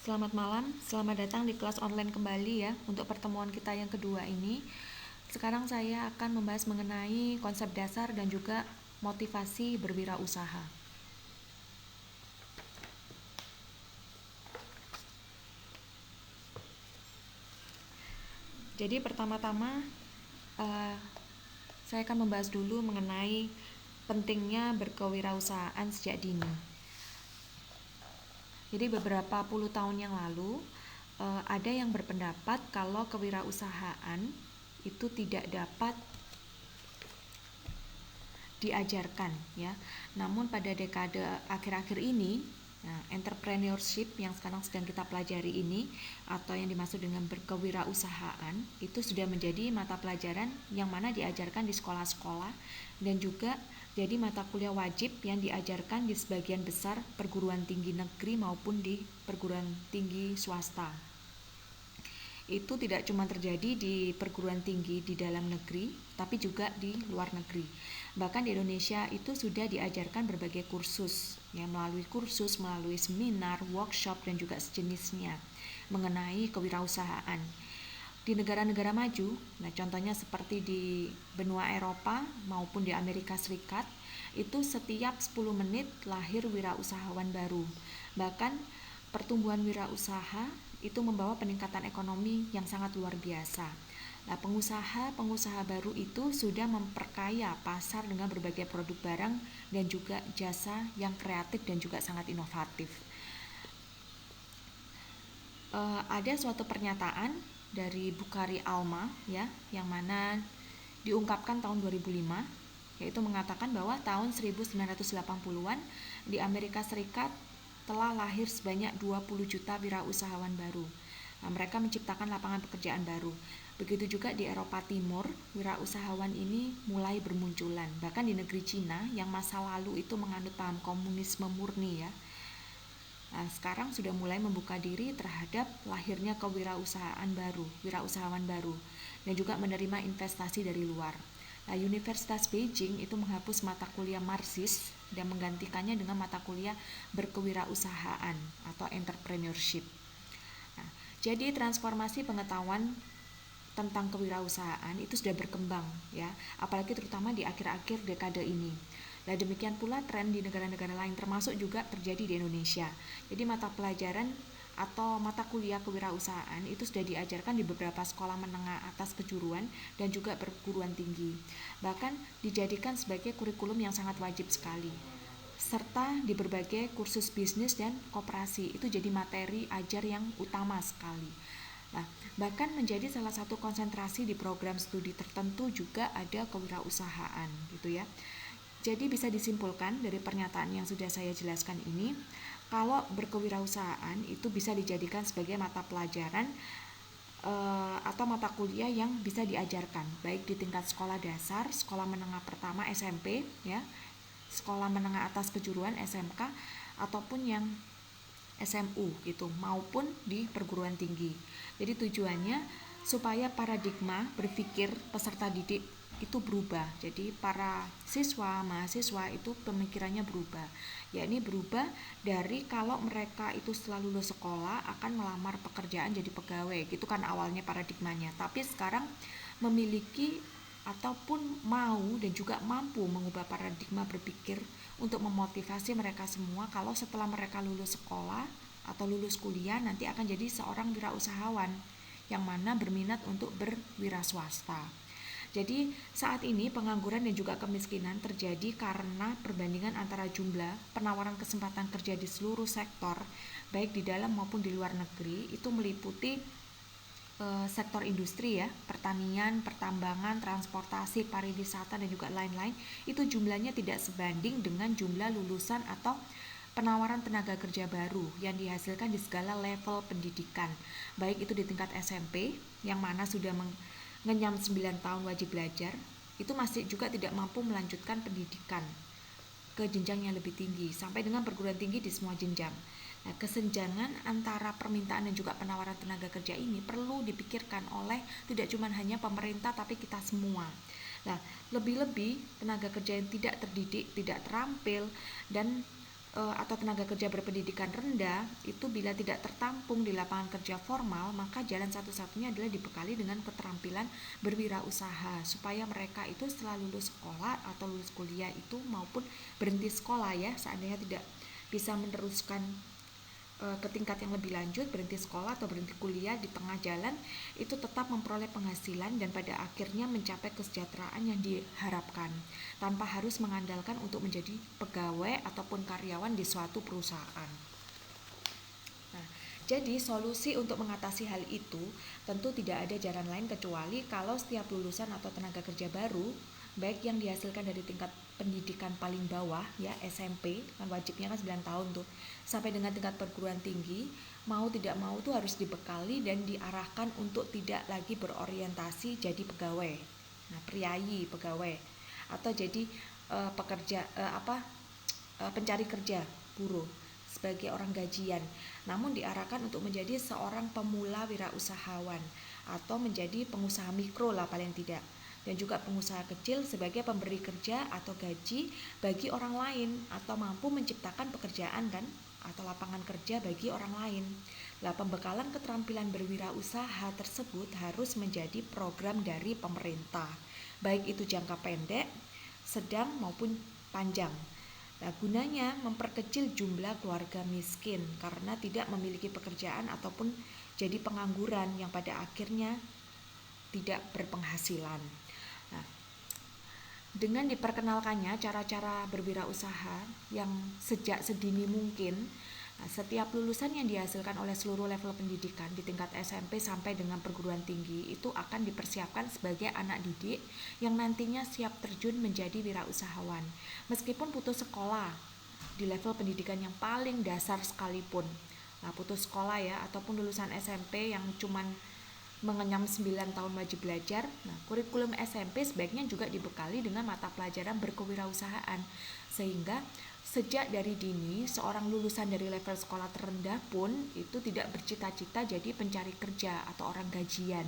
Selamat malam, selamat datang di kelas online kembali ya untuk pertemuan kita yang kedua ini. Sekarang saya akan membahas mengenai konsep dasar dan juga motivasi berwirausaha. Jadi pertama-tama saya akan membahas dulu mengenai pentingnya berkewirausahaan sejak dini. Jadi beberapa puluh tahun yang lalu ada yang berpendapat kalau kewirausahaan itu tidak dapat diajarkan ya. Namun pada dekade akhir-akhir ini, entrepreneurship yang sekarang sedang kita pelajari ini atau yang dimaksud dengan berkewirausahaan itu sudah menjadi mata pelajaran yang mana diajarkan di sekolah-sekolah dan juga jadi mata kuliah wajib yang diajarkan di sebagian besar perguruan tinggi negeri maupun di perguruan tinggi swasta. Itu tidak cuma terjadi di perguruan tinggi di dalam negeri, tapi juga di luar negeri. Bahkan di Indonesia itu sudah diajarkan berbagai kursus, ya, melalui seminar, workshop, dan juga sejenisnya mengenai kewirausahaan. Di negara-negara maju, nah contohnya seperti di benua Eropa maupun di Amerika Serikat, itu setiap 10 menit lahir wirausahawan baru. Bahkan pertumbuhan wirausaha itu membawa peningkatan ekonomi yang sangat luar biasa. Nah, pengusaha baru itu sudah memperkaya pasar dengan berbagai produk barang dan juga jasa yang kreatif dan juga sangat inovatif. Ada suatu pernyataan dari Bukhari Alma ya, yang mana diungkapkan tahun 2005, yaitu mengatakan bahwa tahun 1980-an di Amerika Serikat telah lahir sebanyak 20 juta wirausahawan baru. Nah, mereka menciptakan lapangan pekerjaan baru. Begitu juga di Eropa Timur, wirausahawan ini mulai bermunculan. Bahkan di negeri Cina yang masa lalu itu menganut paham komunisme murni ya. Nah, sekarang sudah mulai membuka diri terhadap lahirnya wirausahawan baru dan juga menerima investasi dari luar. Nah, Universitas Beijing itu menghapus mata kuliah Marxis dan menggantikannya dengan mata kuliah berkewirausahaan atau entrepreneurship. Nah, jadi transformasi pengetahuan tentang kewirausahaan itu sudah berkembang ya, apalagi terutama di akhir-akhir dekade ini. Nah, demikian pula tren di negara-negara lain termasuk juga terjadi di Indonesia. Jadi mata pelajaran atau mata kuliah kewirausahaan itu sudah diajarkan di beberapa sekolah menengah atas kejuruan dan juga perguruan tinggi. Bahkan dijadikan sebagai kurikulum yang sangat wajib sekali. Serta di berbagai kursus bisnis dan koperasi itu jadi materi ajar yang utama sekali. Nah, bahkan menjadi salah satu konsentrasi di program studi tertentu juga ada kewirausahaan gitu ya. Jadi bisa disimpulkan dari pernyataan yang sudah saya jelaskan ini, kalau berkewirausahaan itu bisa dijadikan sebagai mata pelajaran atau mata kuliah yang bisa diajarkan baik di tingkat sekolah dasar, sekolah menengah pertama SMP ya, sekolah menengah atas kejuruan SMK ataupun yang SMU gitu, maupun di perguruan tinggi. Jadi tujuannya supaya paradigma berpikir peserta didik itu berubah. Jadi para mahasiswa itu pemikirannya berubah. Yakni berubah dari kalau mereka itu setelah lulus sekolah akan melamar pekerjaan jadi pegawai. Gitu kan awalnya paradigmanya. Tapi sekarang memiliki ataupun mau dan juga mampu mengubah paradigma berpikir untuk memotivasi mereka semua kalau setelah mereka lulus sekolah atau lulus kuliah nanti akan jadi seorang wirausahawan yang mana berminat untuk berwira swasta. Jadi saat ini pengangguran dan juga kemiskinan terjadi karena perbandingan antara jumlah penawaran kesempatan kerja di seluruh sektor baik di dalam maupun di luar negeri itu meliputi sektor industri ya, pertanian, pertambangan, transportasi, pariwisata dan juga lain-lain, itu jumlahnya tidak sebanding dengan jumlah lulusan atau penawaran tenaga kerja baru yang dihasilkan di segala level pendidikan, baik itu di tingkat SMP yang mana sudah mengenyam 9 tahun wajib belajar, itu masih juga tidak mampu melanjutkan pendidikan ke jenjang yang lebih tinggi sampai dengan perguruan tinggi di semua jenjang. Nah, kesenjangan antara permintaan dan juga penawaran tenaga kerja ini perlu dipikirkan oleh tidak cuma hanya pemerintah tapi kita semua. Nah, lebih-lebih tenaga kerja yang tidak terdidik, tidak terampil dan atau tenaga kerja berpendidikan rendah itu bila tidak tertampung di lapangan kerja formal, maka jalan satu-satunya adalah dibekali dengan keterampilan berwirausaha supaya mereka itu setelah lulus sekolah atau lulus kuliah itu maupun berhenti sekolah ya, seandainya tidak bisa meneruskan ke tingkat yang lebih lanjut, berhenti sekolah atau berhenti kuliah di tengah jalan, itu tetap memperoleh penghasilan dan pada akhirnya mencapai kesejahteraan yang diharapkan tanpa harus mengandalkan untuk menjadi pegawai ataupun karyawan di suatu perusahaan. Nah, jadi solusi untuk mengatasi hal itu tentu tidak ada jalan lain kecuali kalau setiap lulusan atau tenaga kerja baru, baik yang dihasilkan dari tingkat pendidikan paling bawah ya SMP, kan wajibnya kan 9 tahun tuh, sampai dengan tingkat perguruan tinggi, mau tidak mau tuh harus dibekali dan diarahkan untuk tidak lagi berorientasi jadi pegawai. Nah, priayi pegawai atau jadi pencari kerja, buruh sebagai orang gajian, namun diarahkan untuk menjadi seorang pemula wirausahawan atau menjadi pengusaha mikro lah paling tidak, dan juga pengusaha kecil sebagai pemberi kerja atau gaji bagi orang lain atau mampu menciptakan pekerjaan kan atau lapangan kerja bagi orang lain. Nah, pembekalan keterampilan berwirausaha tersebut harus menjadi program dari pemerintah, baik itu jangka pendek, sedang maupun panjang. Nah, gunanya memperkecil jumlah keluarga miskin karena tidak memiliki pekerjaan ataupun jadi pengangguran yang pada akhirnya tidak berpenghasilan. Nah, dengan diperkenalkannya cara-cara berwirausaha yang sejak sedini mungkin, setiap lulusan yang dihasilkan oleh seluruh level pendidikan di tingkat SMP sampai dengan perguruan tinggi itu akan dipersiapkan sebagai anak didik yang nantinya siap terjun menjadi wirausahawan meskipun putus sekolah di level pendidikan yang paling dasar sekalipun. Nah, putus sekolah ya ataupun lulusan SMP yang cuman mengenyam 9 tahun wajib belajar. Nah, kurikulum SMP sebaiknya juga dibekali dengan mata pelajaran berkewirausahaan sehingga sejak dari dini seorang lulusan dari level sekolah terendah pun itu tidak bercita-cita jadi pencari kerja atau orang gajian.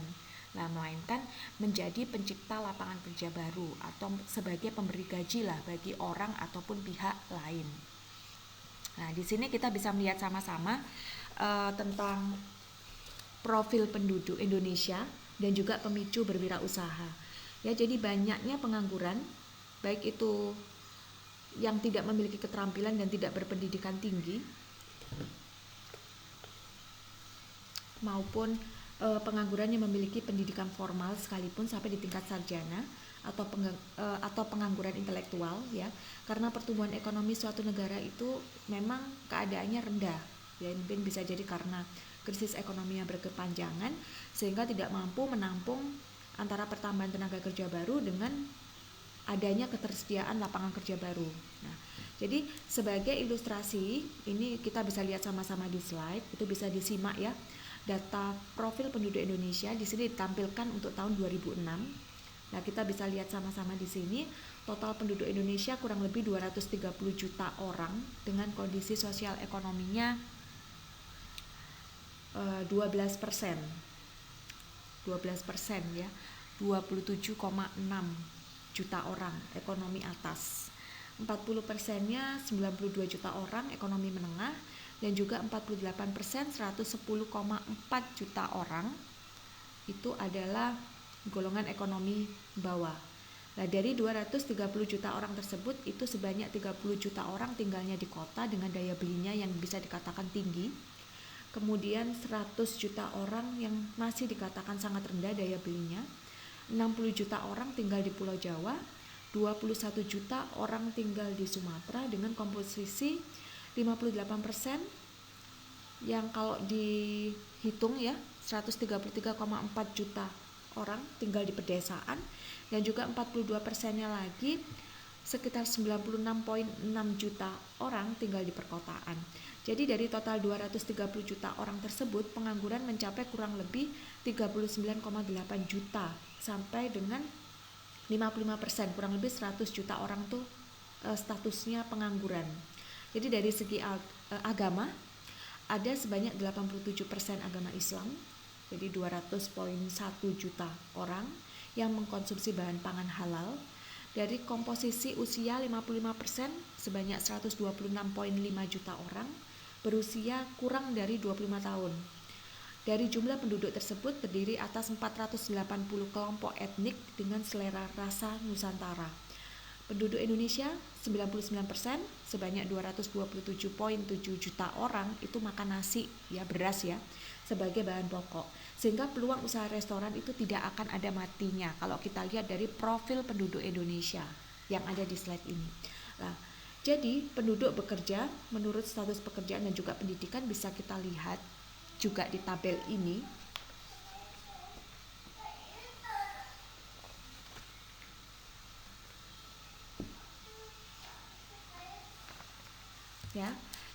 Nah, melainkan menjadi pencipta lapangan kerja baru atau sebagai pemberi gaji lah bagi orang ataupun pihak lain. Nah, di sini kita bisa melihat sama-sama tentang profil penduduk Indonesia dan juga pemicu berwirausaha. Ya, jadi banyaknya pengangguran, baik itu yang tidak memiliki keterampilan dan tidak berpendidikan tinggi, maupun pengangguran yang memiliki pendidikan formal sekalipun sampai di tingkat sarjana atau pengangguran intelektual ya, karena pertumbuhan ekonomi suatu negara itu memang keadaannya rendah ya, mungkin bisa jadi karena krisis ekonomi yang berkepanjangan sehingga tidak mampu menampung antara pertambahan tenaga kerja baru dengan adanya ketersediaan lapangan kerja baru. Nah, jadi sebagai ilustrasi ini kita bisa lihat sama-sama di slide, itu bisa disimak ya. Data profil penduduk Indonesia di sini ditampilkan untuk tahun 2006. Nah, kita bisa lihat sama-sama di sini total penduduk Indonesia kurang lebih 230 juta orang dengan kondisi sosial ekonominya 12% ya, 27,6 juta orang ekonomi atas, 40%-nya 92 juta orang ekonomi menengah, dan juga 48% 110,4 juta orang itu adalah golongan ekonomi bawah. Nah, dari 230 juta orang tersebut itu sebanyak 30 juta orang tinggalnya di kota dengan daya belinya yang bisa dikatakan tinggi. Kemudian 100 juta orang yang masih dikatakan sangat rendah daya belinya. 60 juta orang tinggal di Pulau Jawa, 21 juta orang tinggal di Sumatera dengan komposisi 58% yang kalau dihitung ya 133,4 juta orang tinggal di pedesaan, dan juga 42%-nya lagi sekitar 96,6 juta orang tinggal di perkotaan. Jadi dari total 230 juta orang tersebut, pengangguran mencapai kurang lebih 39,8 juta sampai dengan 55%, kurang lebih 100 juta orang tuh statusnya pengangguran. Jadi dari segi agama ada sebanyak 87% agama Islam, jadi 200,1 juta orang yang mengkonsumsi bahan pangan halal, Dari komposisi usia 55% sebanyak 126,5 juta orang berusia kurang dari 25 tahun. Dari jumlah penduduk tersebut terdiri atas 480 kelompok etnik dengan selera rasa Nusantara. Penduduk Indonesia 99% sebanyak 227,7 juta orang itu makan nasi, ya beras ya, sebagai bahan pokok. Sehingga peluang usaha restoran itu tidak akan ada matinya kalau kita lihat dari profil penduduk Indonesia yang ada di slide ini. Nah, jadi penduduk bekerja menurut status pekerjaan dan juga pendidikan bisa kita lihat juga di tabel ini. Ya,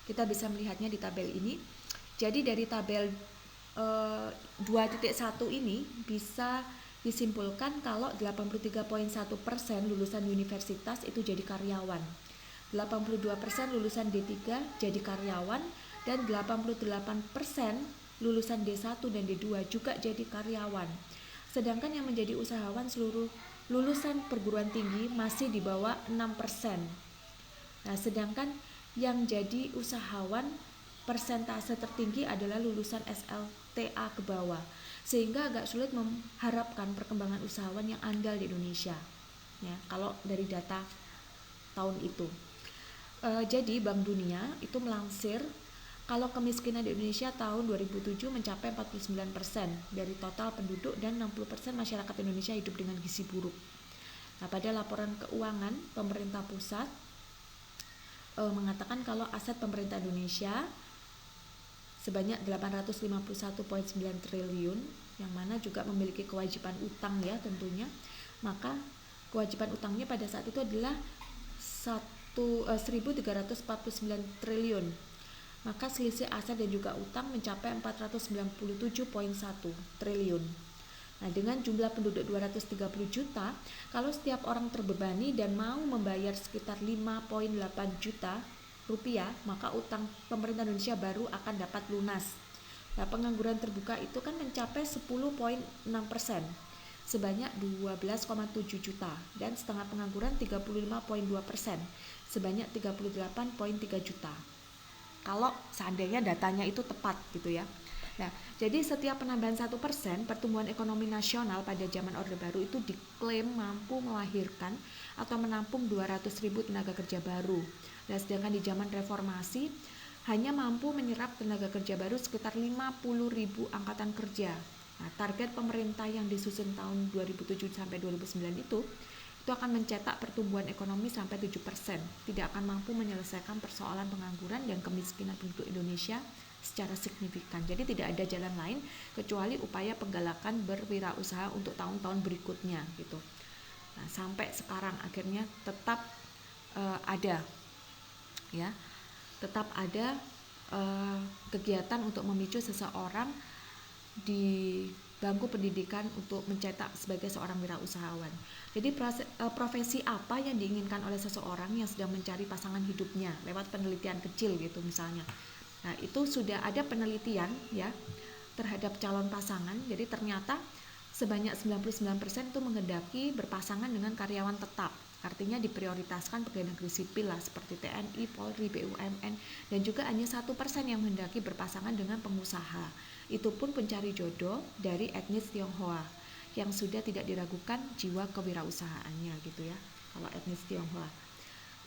kita bisa melihatnya di tabel ini. Jadi dari tabel 2.1 ini bisa disimpulkan kalau 83,1% lulusan universitas itu jadi karyawan, 82% lulusan D3 jadi karyawan, dan 88% lulusan D1 dan D2 juga jadi karyawan. Sedangkan yang menjadi usahawan seluruh lulusan perguruan tinggi masih di bawah 6%. Nah, sedangkan yang jadi usahawan persentase tertinggi adalah lulusan SLTA ke bawah, sehingga agak sulit mengharapkan perkembangan usahawan yang andal di Indonesia ya kalau dari data tahun itu. Jadi Bank Dunia itu melansir kalau kemiskinan di Indonesia tahun 2007 mencapai 49% dari total penduduk dan 60% masyarakat Indonesia hidup dengan gizi buruk. Nah, pada laporan keuangan pemerintah pusat mengatakan kalau aset pemerintah Indonesia sebanyak 851,9 triliun, yang mana juga memiliki kewajiban utang ya tentunya. Maka kewajiban utangnya pada saat itu adalah 1.349 triliun. Maka selisih aset dan juga utang mencapai 497,1 triliun. Nah, dengan jumlah penduduk 230 juta, kalau setiap orang terbebani dan mau membayar sekitar 5,8 juta rupiah, maka utang pemerintah Indonesia baru akan dapat lunas. Nah, pengangguran terbuka itu kan mencapai 10,6%, sebanyak 12,7 juta, dan setengah pengangguran 35,2%, sebanyak 38,3 juta. Kalau seandainya datanya itu tepat gitu ya. Nah, jadi setiap penambahan 1% pertumbuhan ekonomi nasional pada zaman Orde Baru itu diklaim mampu melahirkan atau menampung 200.000 tenaga kerja baru. Nah, sedangkan di zaman reformasi hanya mampu menyerap tenaga kerja baru sekitar 50.000 angkatan kerja. Nah, target pemerintah yang disusun tahun 2007 sampai 2009 itu akan mencetak pertumbuhan ekonomi sampai 7%, tidak akan mampu menyelesaikan persoalan pengangguran dan kemiskinan penduduk Indonesia secara signifikan. Jadi tidak ada jalan lain kecuali upaya penggalakan berwirausaha untuk tahun-tahun berikutnya gitu. Nah, sampai sekarang akhirnya tetap ada ya, tetap ada kegiatan untuk memicu seseorang di bangku pendidikan untuk mencetak sebagai seorang wirausahawan. Jadi profesi apa yang diinginkan oleh seseorang yang sedang mencari pasangan hidupnya lewat penelitian kecil gitu misalnya. Nah, itu sudah ada penelitian ya terhadap calon pasangan. Jadi ternyata sebanyak 99% itu menghendaki berpasangan dengan karyawan tetap. Artinya diprioritaskan pegawai negeri sipil lah seperti TNI, Polri, BUMN, dan juga hanya 1% yang menghendaki berpasangan dengan pengusaha. Itu pun pencari jodoh dari etnis Tionghoa yang sudah tidak diragukan jiwa kewirausahaannya gitu ya. Kalau etnis Tionghoa.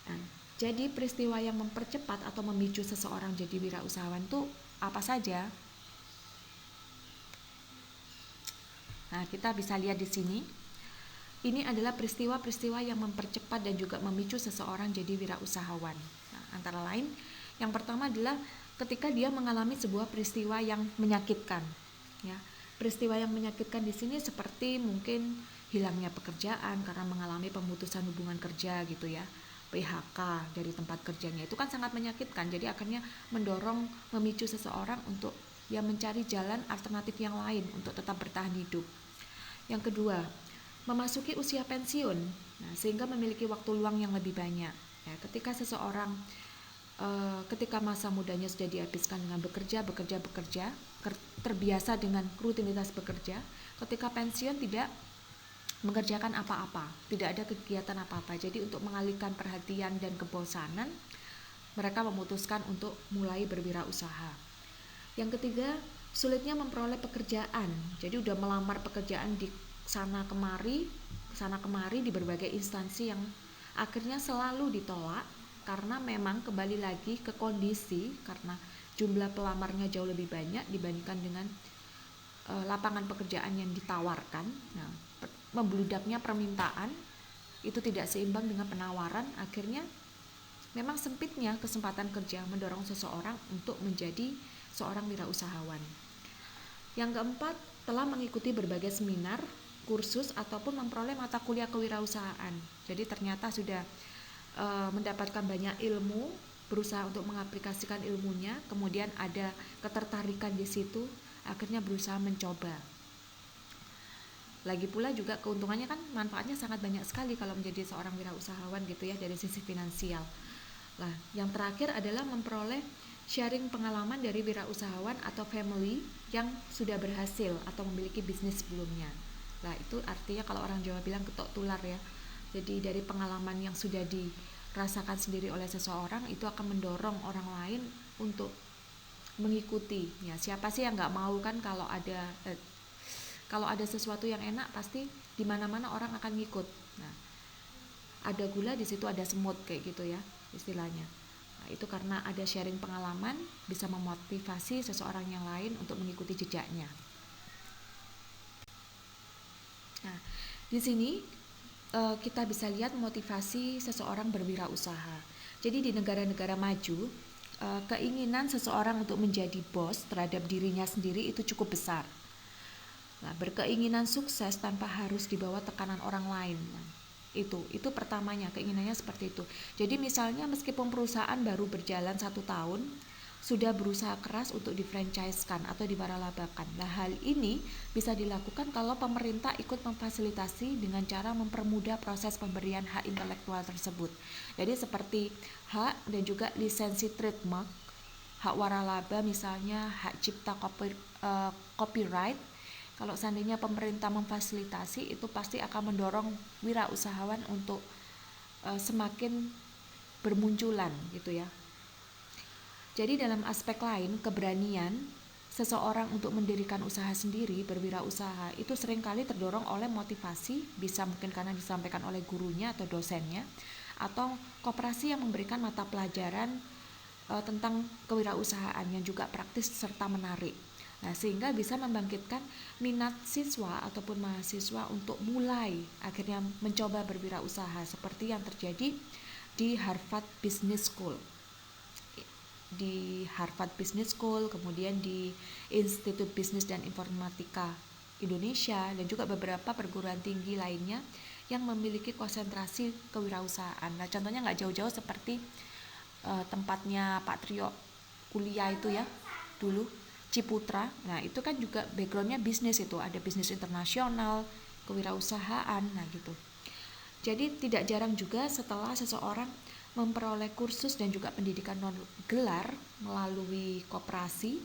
Nah, jadi peristiwa yang mempercepat atau memicu seseorang jadi wirausahawan itu apa saja? Nah, kita bisa lihat di sini. Ini adalah peristiwa-peristiwa yang mempercepat dan juga memicu seseorang jadi wirausahawan. Nah, antara lain, yang pertama adalah ketika dia mengalami sebuah peristiwa yang menyakitkan. Ya, peristiwa yang menyakitkan di sini seperti mungkin hilangnya pekerjaan karena mengalami pemutusan hubungan kerja gitu ya. PHK dari tempat kerjanya itu kan sangat menyakitkan. Jadi akhirnya mendorong, memicu seseorang untuk dia mencari jalan alternatif yang lain untuk tetap bertahan hidup. Yang kedua, memasuki usia pensiun, nah, sehingga memiliki waktu luang yang lebih banyak. Ya, ketika seseorang ketika masa mudanya sudah dihabiskan dengan bekerja, terbiasa dengan rutinitas bekerja, ketika pensiun tidak mengerjakan apa-apa, tidak ada kegiatan apa-apa. Jadi untuk mengalihkan perhatian dan kebosanan, mereka memutuskan untuk mulai berwirausaha. Yang ketiga, sulitnya memperoleh pekerjaan. Jadi udah melamar pekerjaan di sana kemari di berbagai instansi yang akhirnya selalu ditolak karena memang kembali lagi ke kondisi, karena jumlah pelamarnya jauh lebih banyak dibandingkan dengan lapangan pekerjaan yang ditawarkan. Nah, membludaknya permintaan itu tidak seimbang dengan penawaran, akhirnya memang sempitnya kesempatan kerja mendorong seseorang untuk menjadi seorang wirausahawan. Yang keempat, telah mengikuti berbagai seminar, kursus ataupun memperoleh mata kuliah kewirausahaan. Jadi ternyata sudah mendapatkan banyak ilmu, berusaha untuk mengaplikasikan ilmunya, kemudian ada ketertarikan di situ, akhirnya berusaha mencoba. Lagi pula juga keuntungannya kan manfaatnya sangat banyak sekali kalau menjadi seorang wirausahawan gitu ya, dari sisi finansial. Nah, yang terakhir adalah memperoleh sharing pengalaman dari wirausahawan atau family yang sudah berhasil atau memiliki bisnis sebelumnya. Nah, itu artinya kalau orang Jawa bilang ketok tular ya. Jadi dari pengalaman yang sudah dirasakan sendiri oleh seseorang itu akan mendorong orang lain untuk mengikuti. Ya, siapa sih yang nggak mau kan kalau ada sesuatu yang enak pasti di mana-mana orang akan ngikut. Nah, ada gula di situ ada semut kayak gitu ya istilahnya. Nah, itu karena ada sharing pengalaman bisa memotivasi seseorang yang lain untuk mengikuti jejaknya. Nah, di sini kita bisa lihat motivasi seseorang berwirausaha. Jadi di negara-negara maju, keinginan seseorang untuk menjadi bos terhadap dirinya sendiri itu cukup besar. Nah, berkeinginan sukses tanpa harus dibawa tekanan orang lain. Nah, itu pertamanya, keinginannya seperti itu. Jadi misalnya meskipun perusahaan baru berjalan 1 tahun, sudah berusaha keras untuk difranchise-kan atau diwaralabakan. Nah, hal ini bisa dilakukan kalau pemerintah ikut memfasilitasi dengan cara mempermudah proses pemberian hak intelektual tersebut. Jadi seperti hak dan juga lisensi trademark, hak waralaba misalnya, hak cipta copyright. Kalau seandainya pemerintah memfasilitasi, itu pasti akan mendorong wirausahawan untuk semakin bermunculan gitu ya. Jadi dalam aspek lain, keberanian seseorang untuk mendirikan usaha sendiri, berwirausaha, itu seringkali terdorong oleh motivasi, bisa mungkin karena disampaikan oleh gurunya atau dosennya, atau koperasi yang memberikan mata pelajaran tentang kewirausahaan yang juga praktis serta menarik. Nah, sehingga bisa membangkitkan minat siswa ataupun mahasiswa untuk mulai akhirnya mencoba berwirausaha seperti yang terjadi di Harvard Business School. Kemudian di Institut Bisnis dan Informatika Indonesia, dan juga beberapa perguruan tinggi lainnya yang memiliki konsentrasi kewirausahaan. Nah, contohnya nggak jauh-jauh seperti tempatnya Pak Trio kuliah itu ya, dulu Ciputra. Nah, itu kan juga backgroundnya bisnis, itu ada bisnis internasional, kewirausahaan, nah gitu. Jadi tidak jarang juga setelah seseorang memperoleh kursus dan juga pendidikan non gelar melalui koperasi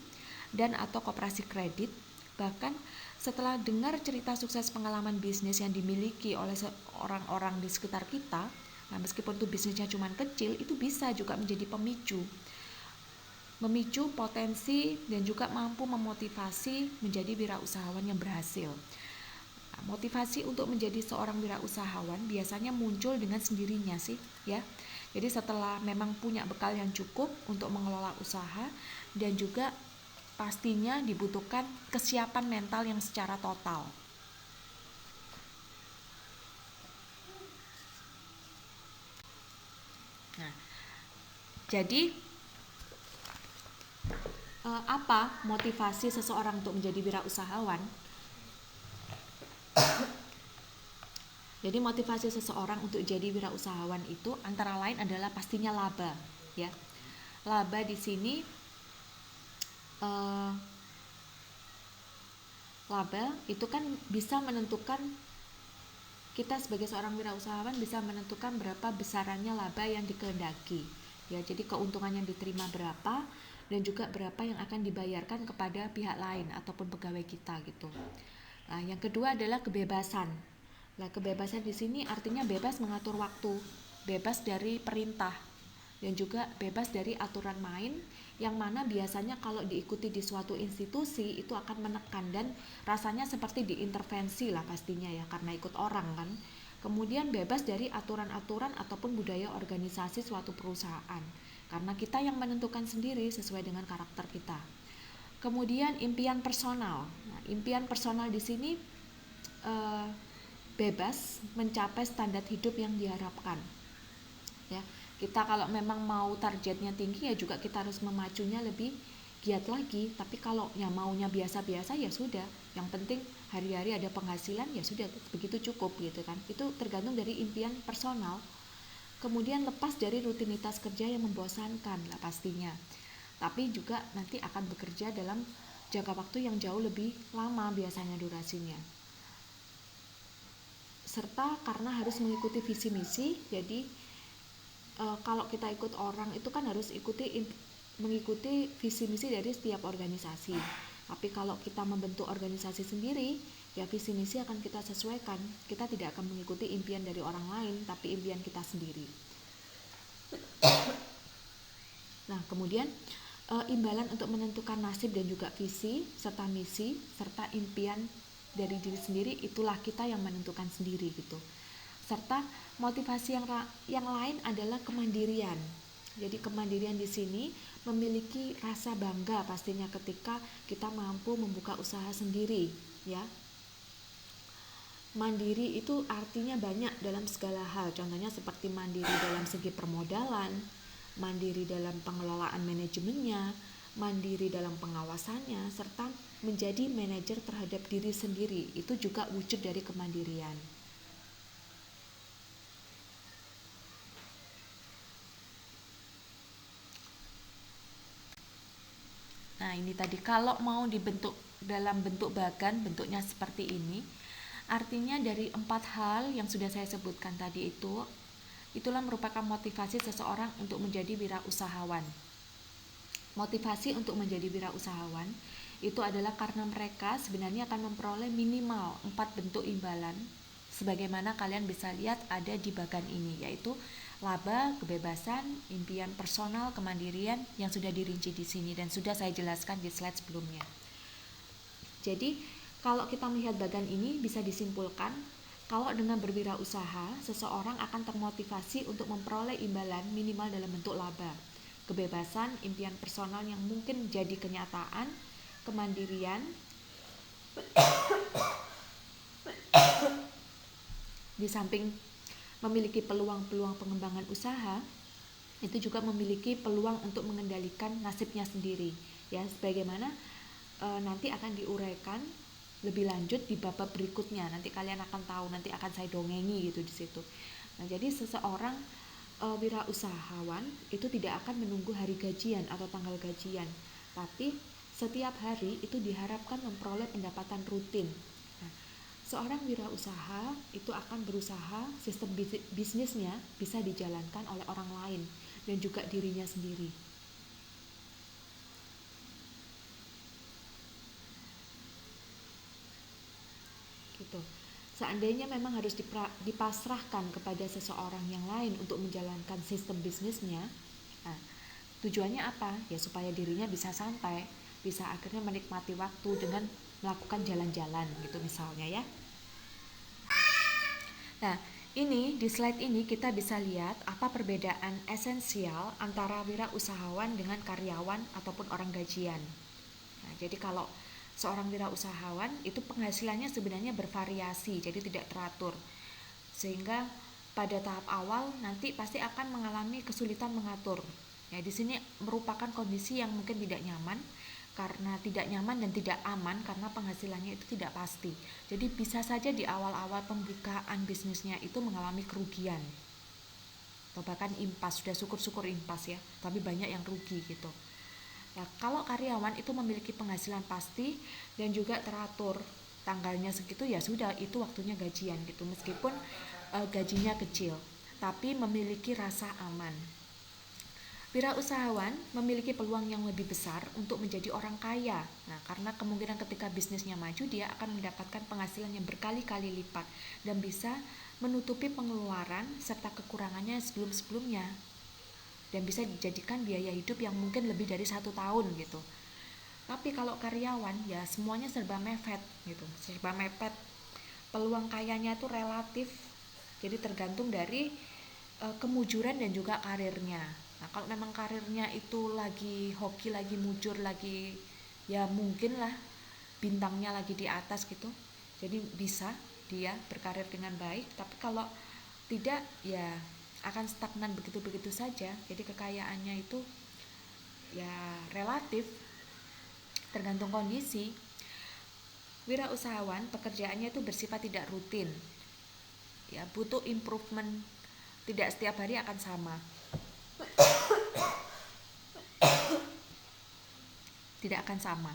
dan atau koperasi kredit, bahkan setelah dengar cerita sukses pengalaman bisnis yang dimiliki oleh orang-orang di sekitar kita, nah meskipun itu bisnisnya cuma kecil, itu bisa juga menjadi memicu potensi dan juga mampu memotivasi menjadi wirausahawan yang berhasil. Motivasi untuk menjadi seorang wirausahawan biasanya muncul dengan sendirinya sih ya. Jadi setelah memang punya bekal yang cukup untuk mengelola usaha, dan juga pastinya dibutuhkan kesiapan mental yang secara total. Nah, jadi apa motivasi seseorang untuk menjadi wirausahawan? Jadi motivasi seseorang untuk jadi wirausahawan itu antara lain adalah pastinya laba, ya. Laba di sini laba itu kan bisa menentukan, kita sebagai seorang wirausahawan bisa menentukan berapa besarannya laba yang dikehendaki. Ya, jadi keuntungan yang diterima berapa dan juga berapa yang akan dibayarkan kepada pihak lain ataupun pegawai kita gitu. Nah, yang kedua adalah kebebasan. Nah, kebebasan di sini artinya bebas mengatur waktu, bebas dari perintah, dan juga bebas dari aturan main yang mana biasanya kalau diikuti di suatu institusi itu akan menekan dan rasanya seperti diintervensi lah pastinya ya, karena ikut orang kan. Kemudian bebas dari aturan-aturan ataupun budaya organisasi suatu perusahaan, karena kita yang menentukan sendiri sesuai dengan karakter kita. Kemudian impian personal. Nah, impian personal di sini eh, bebas mencapai standar hidup yang diharapkan. Ya, kita kalau memang mau targetnya tinggi ya juga kita harus memacunya lebih giat lagi. Tapi kalau yang maunya biasa-biasa ya sudah, yang penting hari-hari ada penghasilan ya sudah, begitu cukup gitu kan. Itu tergantung dari impian personal. Kemudian lepas dari rutinitas kerja yang membosankan lah pastinya. Tapi juga nanti akan bekerja dalam jangka waktu yang jauh lebih lama biasanya durasinya. Serta karena harus mengikuti visi misi, jadi kalau kita ikut orang itu kan harus mengikuti visi misi dari setiap organisasi. Tapi kalau kita membentuk organisasi sendiri, ya visi misi akan kita sesuaikan. Kita tidak akan mengikuti impian dari orang lain, tapi impian kita sendiri. Nah, kemudian imbalan untuk menentukan nasib dan juga visi serta misi serta impian dari diri sendiri, itulah kita yang menentukan sendiri gitu. Serta motivasi yang lain adalah kemandirian. Jadi kemandirian di sini memiliki rasa bangga pastinya ketika kita mampu membuka usaha sendiri, ya. Mandiri itu artinya banyak dalam segala hal. Contohnya seperti mandiri dalam segi permodalan, mandiri dalam pengelolaan manajemennya, mandiri dalam pengawasannya, serta menjadi manajer terhadap diri sendiri. Itu juga wujud dari kemandirian. Nah, ini tadi kalau mau dibentuk dalam bentuk bagan, bentuknya seperti ini. Artinya dari 4 hal yang sudah saya sebutkan tadi itulah merupakan motivasi seseorang untuk menjadi wirausahawan. Motivasi untuk menjadi wirausahawan itu adalah karena mereka sebenarnya akan memperoleh minimal 4 bentuk imbalan sebagaimana kalian bisa lihat ada di bagan ini, yaitu laba, kebebasan, impian personal, kemandirian yang sudah dirinci di sini dan sudah saya jelaskan di slide sebelumnya. Jadi, kalau kita melihat bagan ini bisa disimpulkan kalau dengan berwirausaha, seseorang akan termotivasi untuk memperoleh imbalan minimal dalam bentuk laba, kebebasan, impian personal yang mungkin jadi kenyataan, kemandirian, di samping memiliki peluang-peluang pengembangan usaha, itu juga memiliki peluang untuk mengendalikan nasibnya sendiri. Ya, sebagaimana nanti akan diuraikan lebih lanjut di bab berikutnya. Nanti kalian akan tahu, nanti akan saya dongengi gitu di situ. Nah, jadi seseorang wirausahawan itu tidak akan menunggu hari gajian atau tanggal gajian, tapi setiap hari itu diharapkan memperoleh pendapatan rutin. Seorang wirausaha itu akan berusaha sistem bisnisnya bisa dijalankan oleh orang lain dan juga dirinya sendiri. Gitu. Seandainya memang harus dipasrahkan kepada seseorang yang lain untuk menjalankan sistem bisnisnya, nah, tujuannya apa? Ya supaya dirinya bisa santai, bisa akhirnya menikmati waktu dengan melakukan jalan-jalan gitu misalnya ya. Nah, ini di slide ini kita bisa lihat apa perbedaan esensial antara wirausahawan dengan karyawan ataupun orang gajian. Nah, jadi kalau seorang wirausahawan itu penghasilannya sebenarnya bervariasi, jadi tidak teratur. Sehingga pada tahap awal nanti pasti akan mengalami kesulitan mengatur. Ya, di sini merupakan kondisi yang mungkin tidak nyaman karena tidak nyaman dan tidak aman karena penghasilannya itu tidak pasti. Jadi bisa saja di awal-awal pembukaan bisnisnya itu mengalami kerugian atau bahkan impas, sudah syukur-syukur impas ya, tapi banyak yang rugi gitu. Nah, kalau karyawan itu memiliki penghasilan pasti dan juga teratur, tanggalnya segitu ya sudah, itu waktunya gajian gitu, meskipun gajinya kecil tapi memiliki rasa aman. Wirausahawan memiliki peluang yang lebih besar untuk menjadi orang kaya. Nah, karena kemungkinan ketika bisnisnya maju, dia akan mendapatkan penghasilan yang berkali-kali lipat dan bisa menutupi pengeluaran serta kekurangannya sebelum-sebelumnya, dan bisa dijadikan biaya hidup yang mungkin lebih dari 1 tahun gitu. Tapi kalau karyawan ya semuanya serba mepet gitu, serba mepet. Peluang kayanya itu relatif, jadi tergantung dari kemujuran dan juga karirnya. Nah, kalau memang karirnya itu lagi hoki, lagi mujur, lagi ya mungkin lah bintangnya lagi di atas gitu, jadi bisa dia berkarir dengan baik. Tapi kalau tidak ya akan stagnan begitu-begitu saja. Jadi kekayaannya itu ya relatif, tergantung kondisi. Wirausahawan pekerjaannya itu bersifat tidak rutin, ya butuh improvement, tidak setiap hari akan sama. Tidak akan sama.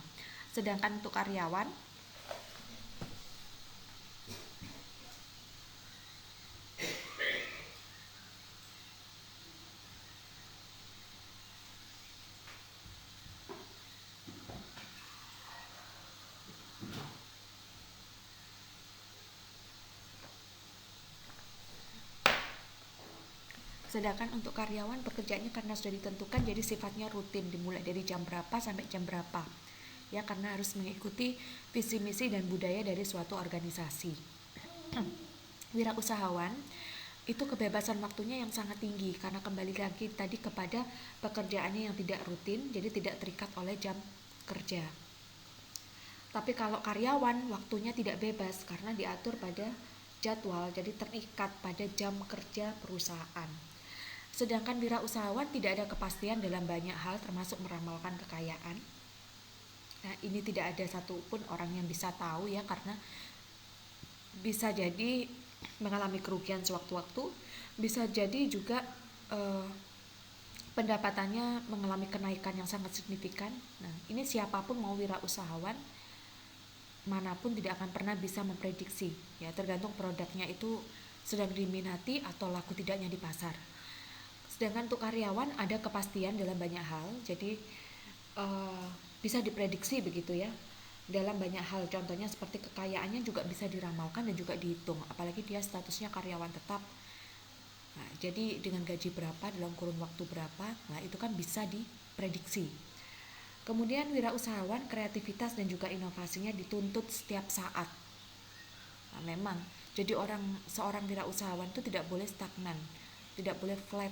Sedangkan untuk karyawan, pekerjaannya karena sudah ditentukan, jadi sifatnya rutin, dimulai dari jam berapa sampai jam berapa. Ya, karena harus mengikuti visi misi dan budaya dari suatu organisasi. Wirausahawan itu kebebasan waktunya yang sangat tinggi karena kembali lagi tadi kepada pekerjaannya yang tidak rutin, jadi tidak terikat oleh jam kerja. Tapi kalau karyawan waktunya tidak bebas karena diatur pada jadwal, jadi terikat pada jam kerja perusahaan. Sedangkan wirausahawan tidak ada kepastian dalam banyak hal termasuk meramalkan kekayaan. Nah, ini tidak ada satupun orang yang bisa tahu ya, karena bisa jadi mengalami kerugian sewaktu-waktu, bisa jadi juga pendapatannya mengalami kenaikan yang sangat signifikan. Nah, ini siapapun mau wirausahawan manapun tidak akan pernah bisa memprediksi, ya tergantung produknya itu sedang diminati atau laku tidaknya di pasar. Sedangkan untuk karyawan ada kepastian dalam banyak hal, jadi bisa diprediksi begitu ya dalam banyak hal. Contohnya seperti kekayaannya juga bisa diramalkan dan juga dihitung, apalagi dia statusnya karyawan tetap. Nah, jadi dengan gaji berapa dalam kurun waktu berapa, nah itu kan bisa diprediksi. Kemudian wirausahawan kreativitas dan juga inovasinya dituntut setiap saat. Nah, memang jadi seorang wirausahawan itu tidak boleh stagnan, tidak boleh flat.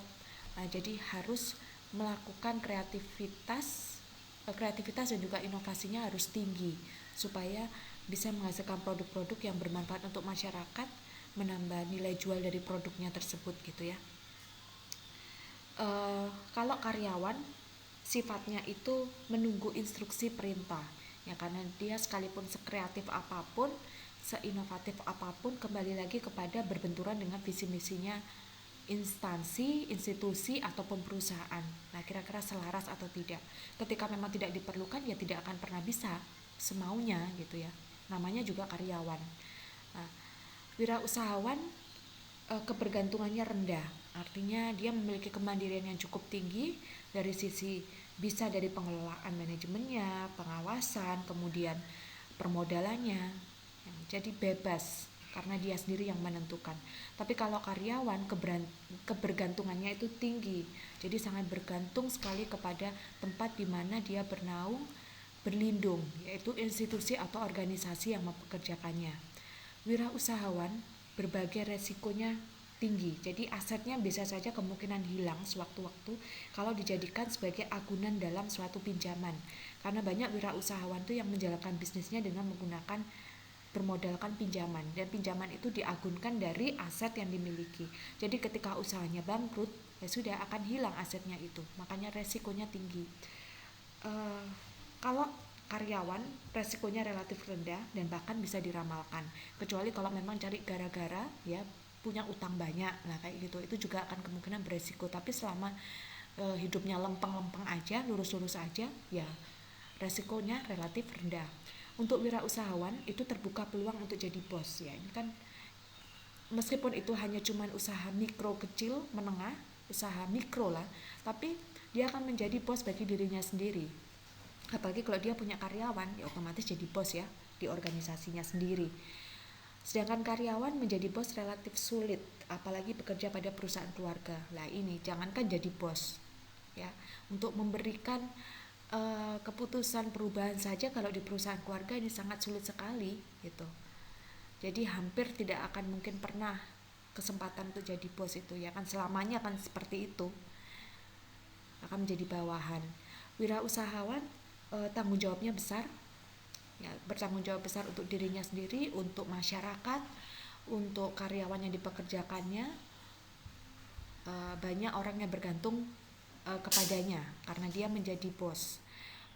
Nah, jadi harus melakukan kreativitas dan juga inovasinya harus tinggi supaya bisa menghasilkan produk-produk yang bermanfaat untuk masyarakat, menambah nilai jual dari produknya tersebut gitu ya. Kalau karyawan sifatnya itu menunggu instruksi perintah, ya karena dia sekalipun sekreatif apapun, seinovatif apapun, kembali lagi kepada berbenturan dengan visi misinya instansi, institusi ataupun perusahaan. Nah, kira-kira selaras atau tidak. Ketika memang tidak diperlukan, ya tidak akan pernah bisa semaunya gitu ya. Namanya juga karyawan. Nah, wirausahawan kebergantungannya rendah, artinya dia memiliki kemandirian yang cukup tinggi dari sisi bisa dari pengelolaan manajemennya, pengawasan, kemudian permodalannya, jadi bebas karena dia sendiri yang menentukan. Tapi kalau karyawan kebergantungannya itu tinggi, jadi sangat bergantung sekali kepada tempat di mana dia bernaung, berlindung, yaitu institusi atau organisasi yang mempekerjakannya. Wirausahawan berbagai resikonya tinggi, jadi asetnya bisa saja kemungkinan hilang sewaktu-waktu kalau dijadikan sebagai agunan dalam suatu pinjaman, karena banyak wirausahawan itu yang menjalankan bisnisnya dengan menggunakan bermodalkan pinjaman, dan pinjaman itu diagunkan dari aset yang dimiliki. Jadi ketika usahanya bangkrut, ya sudah akan hilang asetnya itu, makanya resikonya tinggi. Kalau karyawan resikonya relatif rendah dan bahkan bisa diramalkan, kecuali kalau memang cari gara-gara ya punya utang banyak, nah kayak gitu itu juga akan kemungkinan beresiko. Tapi selama hidupnya lempeng-lempeng aja, lurus-lurus aja, ya resikonya relatif rendah. Untuk wirausahawan itu terbuka peluang untuk jadi bos, ya ini kan meskipun itu hanya cuman usaha mikro kecil menengah, usaha mikro lah, tapi dia akan menjadi bos bagi dirinya sendiri. Apalagi kalau dia punya karyawan, ya otomatis jadi bos ya di organisasinya sendiri. Sedangkan karyawan menjadi bos relatif sulit, apalagi bekerja pada perusahaan keluarga. Lah ini jangankan jadi bos, ya, untuk memberikan keputusan perubahan saja kalau di perusahaan keluarga ini sangat sulit sekali gitu. Jadi hampir tidak akan mungkin pernah kesempatan untuk jadi bos itu, ya kan, selamanya kan seperti itu, akan menjadi bawahan. Wirausahawan tanggung jawabnya besar, ya, bertanggung jawab besar untuk dirinya sendiri, untuk masyarakat, untuk karyawan yang dipekerjakannya. Banyak orang yang bergantung kepadanya karena dia menjadi bos.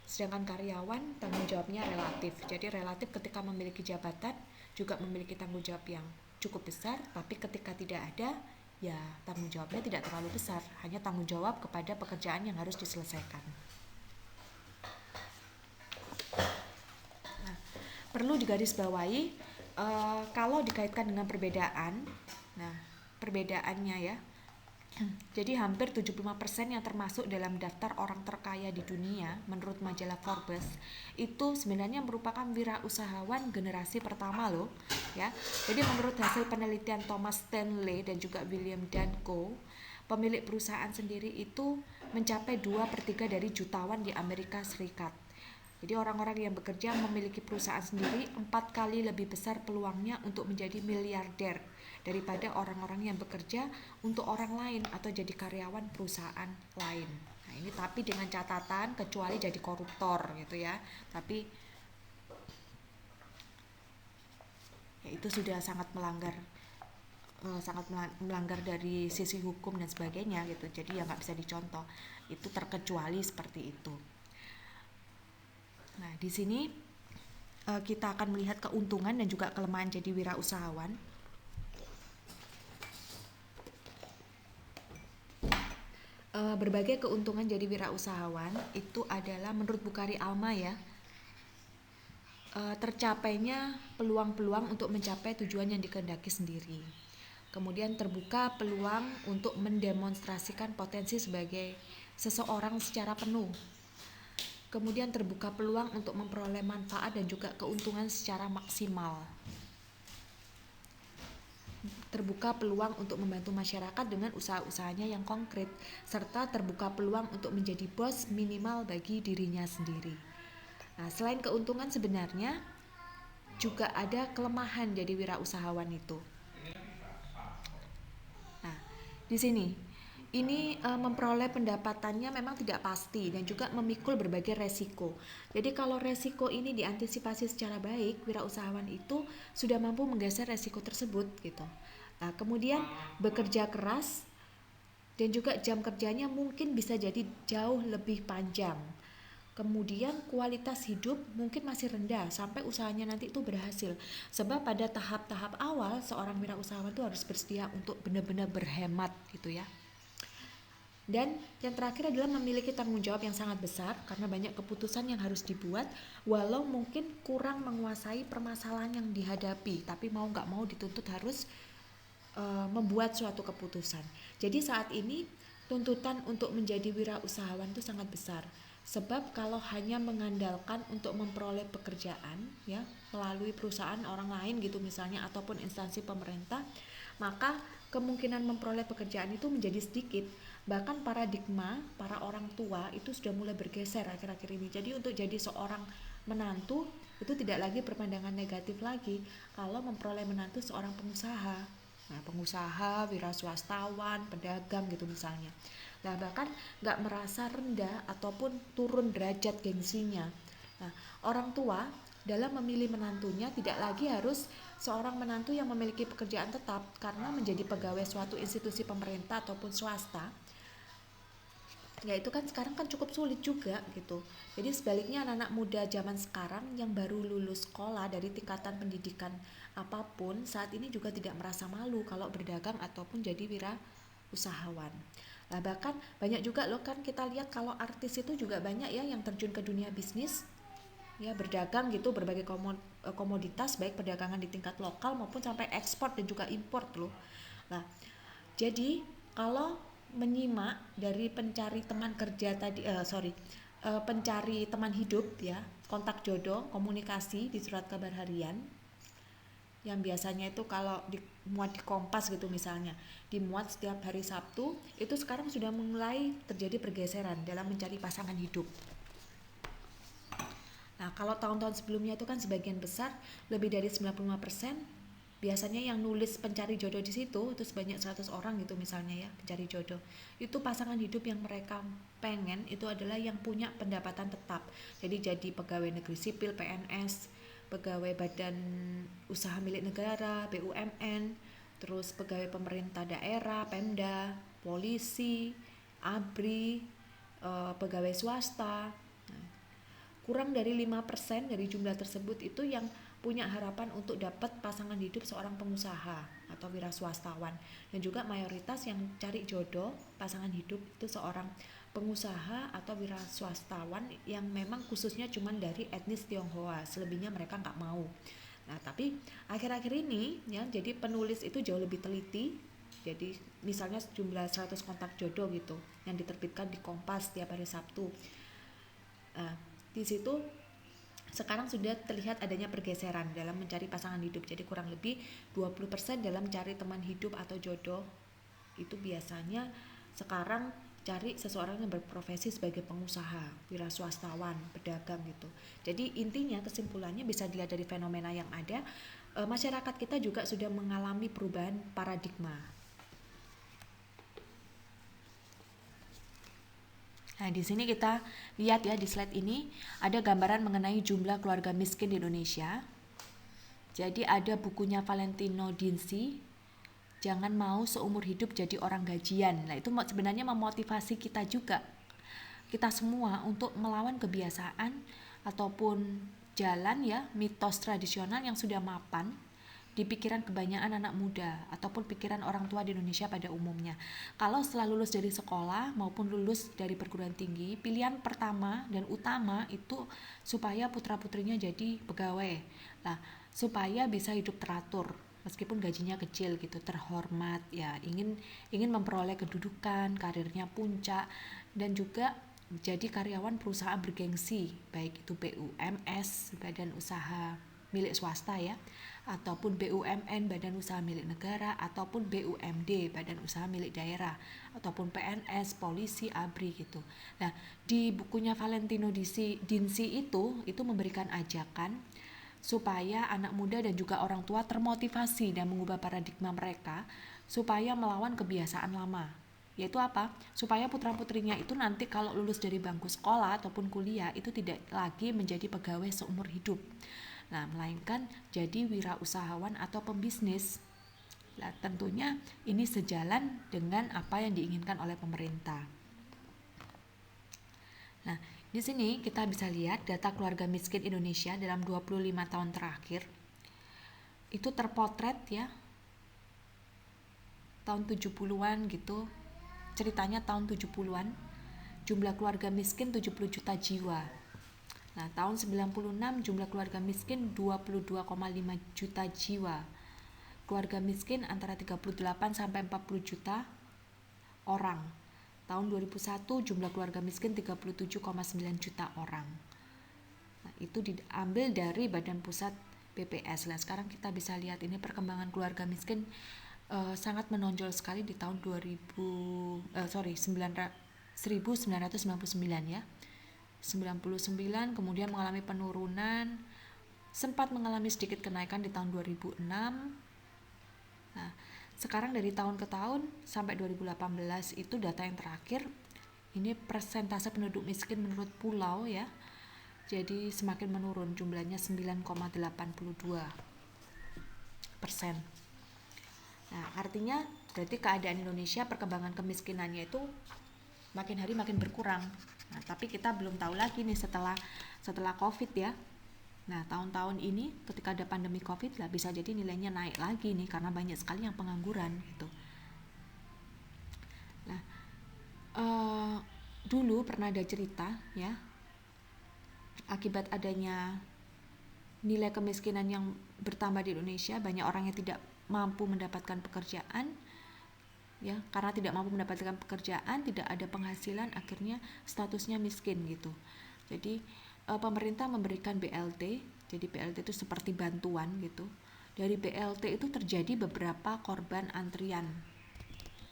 Sedangkan karyawan tanggung jawabnya relatif. Jadi relatif ketika memiliki jabatan juga memiliki tanggung jawab yang cukup besar, tapi ketika tidak ada, ya tanggung jawabnya tidak terlalu besar, hanya tanggung jawab kepada pekerjaan yang harus diselesaikan. Perlu digarisbawahi kalau dikaitkan dengan perbedaan. Nah, perbedaannya ya. Jadi hampir 75% yang termasuk dalam daftar orang terkaya di dunia menurut majalah Forbes itu sebenarnya merupakan wirausahawan generasi pertama loh, ya. Jadi menurut hasil penelitian Thomas Stanley dan juga William Danko, pemilik perusahaan sendiri itu mencapai 2/3 dari jutawan di Amerika Serikat. Jadi orang-orang yang bekerja memiliki perusahaan sendiri 4 kali lebih besar peluangnya untuk menjadi miliarder daripada orang-orang yang bekerja untuk orang lain atau jadi karyawan perusahaan lain. Nah ini tapi dengan catatan kecuali jadi koruptor gitu ya. Tapi ya itu sudah sangat melanggar dari sisi hukum dan sebagainya gitu. Jadi ya nggak bisa dicontoh. Itu terkecuali seperti itu. Nah, di sini kita akan melihat keuntungan dan juga kelemahan jadi wirausahawan. Berbagai keuntungan jadi wirausahawan itu adalah menurut Bukhari Alma ya, tercapainya peluang-peluang untuk mencapai tujuan yang dikehendaki sendiri. Kemudian terbuka peluang untuk mendemonstrasikan potensi sebagai seseorang secara penuh. Kemudian terbuka peluang untuk memperoleh manfaat dan juga keuntungan secara maksimal. Terbuka peluang untuk membantu masyarakat dengan usaha-usahanya yang konkret, serta terbuka peluang untuk menjadi bos minimal bagi dirinya sendiri. Nah, selain keuntungan sebenarnya juga ada kelemahan jadi wirausahawan itu. Nah, di sini ini memperoleh pendapatannya memang tidak pasti dan juga memikul berbagai resiko. Jadi kalau resiko ini diantisipasi secara baik, wirausahawan itu sudah mampu menggeser resiko tersebut gitu. Nah, kemudian bekerja keras dan juga jam kerjanya mungkin bisa jadi jauh lebih panjang. Kemudian kualitas hidup mungkin masih rendah sampai usahanya nanti itu berhasil. Sebab pada tahap-tahap awal seorang wirausahawan itu harus bersedia untuk benar-benar berhemat gitu ya. Dan yang terakhir adalah memiliki tanggung jawab yang sangat besar karena banyak keputusan yang harus dibuat walau mungkin kurang menguasai permasalahan yang dihadapi, tapi mau nggak mau dituntut harus membuat suatu keputusan. Jadi saat ini tuntutan untuk menjadi wirausahawan itu sangat besar. Sebab kalau hanya mengandalkan untuk memperoleh pekerjaan ya melalui perusahaan orang lain gitu misalnya ataupun instansi pemerintah, maka kemungkinan memperoleh pekerjaan itu menjadi sedikit. Bahkan paradigma para orang tua itu sudah mulai bergeser akhir-akhir ini. Jadi untuk jadi seorang menantu itu tidak lagi berpandangan negatif lagi kalau memperoleh menantu seorang pengusaha. Nah, pengusaha, wiraswastawan, pedagang gitu misalnya. Nah, bahkan nggak merasa rendah ataupun turun derajat gengsinya. Nah, orang tua dalam memilih menantunya tidak lagi harus seorang menantu yang memiliki pekerjaan tetap karena menjadi pegawai suatu institusi pemerintah ataupun swasta. Ya itu kan sekarang kan cukup sulit juga gitu. Jadi sebaliknya anak-anak muda zaman sekarang yang baru lulus sekolah dari tingkatan pendidikan apapun saat ini juga tidak merasa malu kalau berdagang ataupun jadi wirausahawan. Nah bahkan banyak juga loh kan kita lihat kalau artis itu juga banyak ya yang terjun ke dunia bisnis ya berdagang gitu berbagai komoditas baik perdagangan di tingkat lokal maupun sampai ekspor dan juga import loh. Nah jadi kalau menyimak dari pencari teman kerja tadi, pencari teman hidup ya, kontak jodoh, komunikasi di surat kabar harian yang biasanya itu kalau dimuat di Kompas gitu misalnya, dimuat setiap hari Sabtu, itu sekarang sudah mulai terjadi pergeseran dalam mencari pasangan hidup. Nah, kalau tahun-tahun sebelumnya itu kan sebagian besar, lebih dari 95%, biasanya yang nulis pencari jodoh di situ itu sebanyak 100 orang gitu misalnya ya, pencari jodoh. Itu pasangan hidup yang mereka pengen itu adalah yang punya pendapatan tetap. Jadi pegawai negeri sipil, PNS, pegawai badan usaha milik negara, BUMN, terus pegawai pemerintah daerah, Pemda, polisi, ABRI, pegawai swasta. Kurang dari 5% dari jumlah tersebut itu yang punya harapan untuk dapat pasangan hidup seorang pengusaha atau wira swastawan, dan juga mayoritas yang cari jodoh pasangan hidup itu seorang pengusaha atau wira swastawan yang memang khususnya cuman dari etnis Tionghoa, selebihnya mereka nggak mau. Nah, tapi akhir-akhir ini ya, jadi penulis itu jauh lebih teliti. Jadi misalnya jumlah 100 kontak jodoh gitu yang diterbitkan di Kompas tiap hari Sabtu. Nah, di situ sekarang sudah terlihat adanya pergeseran dalam mencari pasangan hidup. Jadi kurang lebih 20% dalam mencari teman hidup atau jodoh itu biasanya sekarang cari seseorang yang berprofesi sebagai pengusaha, wira swastawan, pedagang gitu. Jadi intinya kesimpulannya bisa dilihat dari fenomena yang ada, masyarakat kita juga sudah mengalami perubahan paradigma. Nah, di sini kita lihat ya, di slide ini ada gambaran mengenai jumlah keluarga miskin di Indonesia. Jadi ada bukunya Valentino Dinci, Jangan Mau Seumur Hidup Jadi Orang Gajian. Nah, itu sebenarnya memotivasi kita juga, kita semua, untuk melawan kebiasaan ataupun jalan ya, mitos tradisional yang sudah mapan di pikiran kebanyakan anak muda ataupun pikiran orang tua di Indonesia pada umumnya. Kalau setelah lulus dari sekolah maupun lulus dari perguruan tinggi, pilihan pertama dan utama itu supaya putra-putrinya jadi pegawai. Nah, supaya bisa hidup teratur meskipun gajinya kecil gitu, terhormat ya, ingin memperoleh kedudukan, karirnya puncak, dan juga jadi karyawan perusahaan bergengsi, baik itu BUMS, badan usaha milik swasta ya, ataupun BUMN, badan usaha milik negara, ataupun BUMD, badan usaha milik daerah, ataupun PNS, polisi, ABRI gitu. Nah, di bukunya Valentino Dinci itu memberikan ajakan supaya anak muda dan juga orang tua termotivasi dan mengubah paradigma mereka supaya melawan kebiasaan lama. Yaitu apa? Supaya putra-putrinya itu nanti kalau lulus dari bangku sekolah ataupun kuliah itu tidak lagi menjadi pegawai seumur hidup. Nah, melainkan jadi wirausahawan atau pembisnis. Nah, tentunya ini sejalan dengan apa yang diinginkan oleh pemerintah. Nah, di sini kita bisa lihat data keluarga miskin Indonesia dalam 25 tahun terakhir. Itu terpotret ya, tahun 70-an gitu. Ceritanya tahun 70-an, jumlah keluarga miskin 70 juta jiwa. Nah, tahun 96 jumlah keluarga miskin 22,5 juta jiwa. Keluarga miskin antara 38 sampai 40 juta orang. Tahun 2001 jumlah keluarga miskin 37,9 juta orang. Nah, itu diambil dari Badan Pusat BPS. Nah, sekarang kita bisa lihat ini perkembangan keluarga miskin sangat menonjol sekali di tahun 1999 ya. 99 kemudian mengalami penurunan, sempat mengalami sedikit kenaikan di tahun 2006. Nah, sekarang dari tahun ke tahun sampai 2018 itu data yang terakhir. Ini persentase penduduk miskin menurut pulau ya. Jadi semakin menurun, jumlahnya 9,82%. Nah, artinya berarti keadaan Indonesia, perkembangan kemiskinannya itu makin hari makin berkurang. Nah, tapi kita belum tahu lagi nih setelah COVID ya. Nah, tahun-tahun ini ketika ada pandemi COVID lah bisa jadi nilainya naik lagi nih karena banyak sekali yang pengangguran gitu. Nah, dulu pernah ada cerita ya, akibat adanya nilai kemiskinan yang bertambah di Indonesia, banyak orang yang tidak mampu mendapatkan pekerjaan, ya, karena tidak mampu mendapatkan pekerjaan, tidak ada penghasilan, akhirnya statusnya miskin gitu. Jadi pemerintah memberikan BLT, jadi BLT itu seperti bantuan gitu. Dari BLT itu terjadi beberapa korban antrian.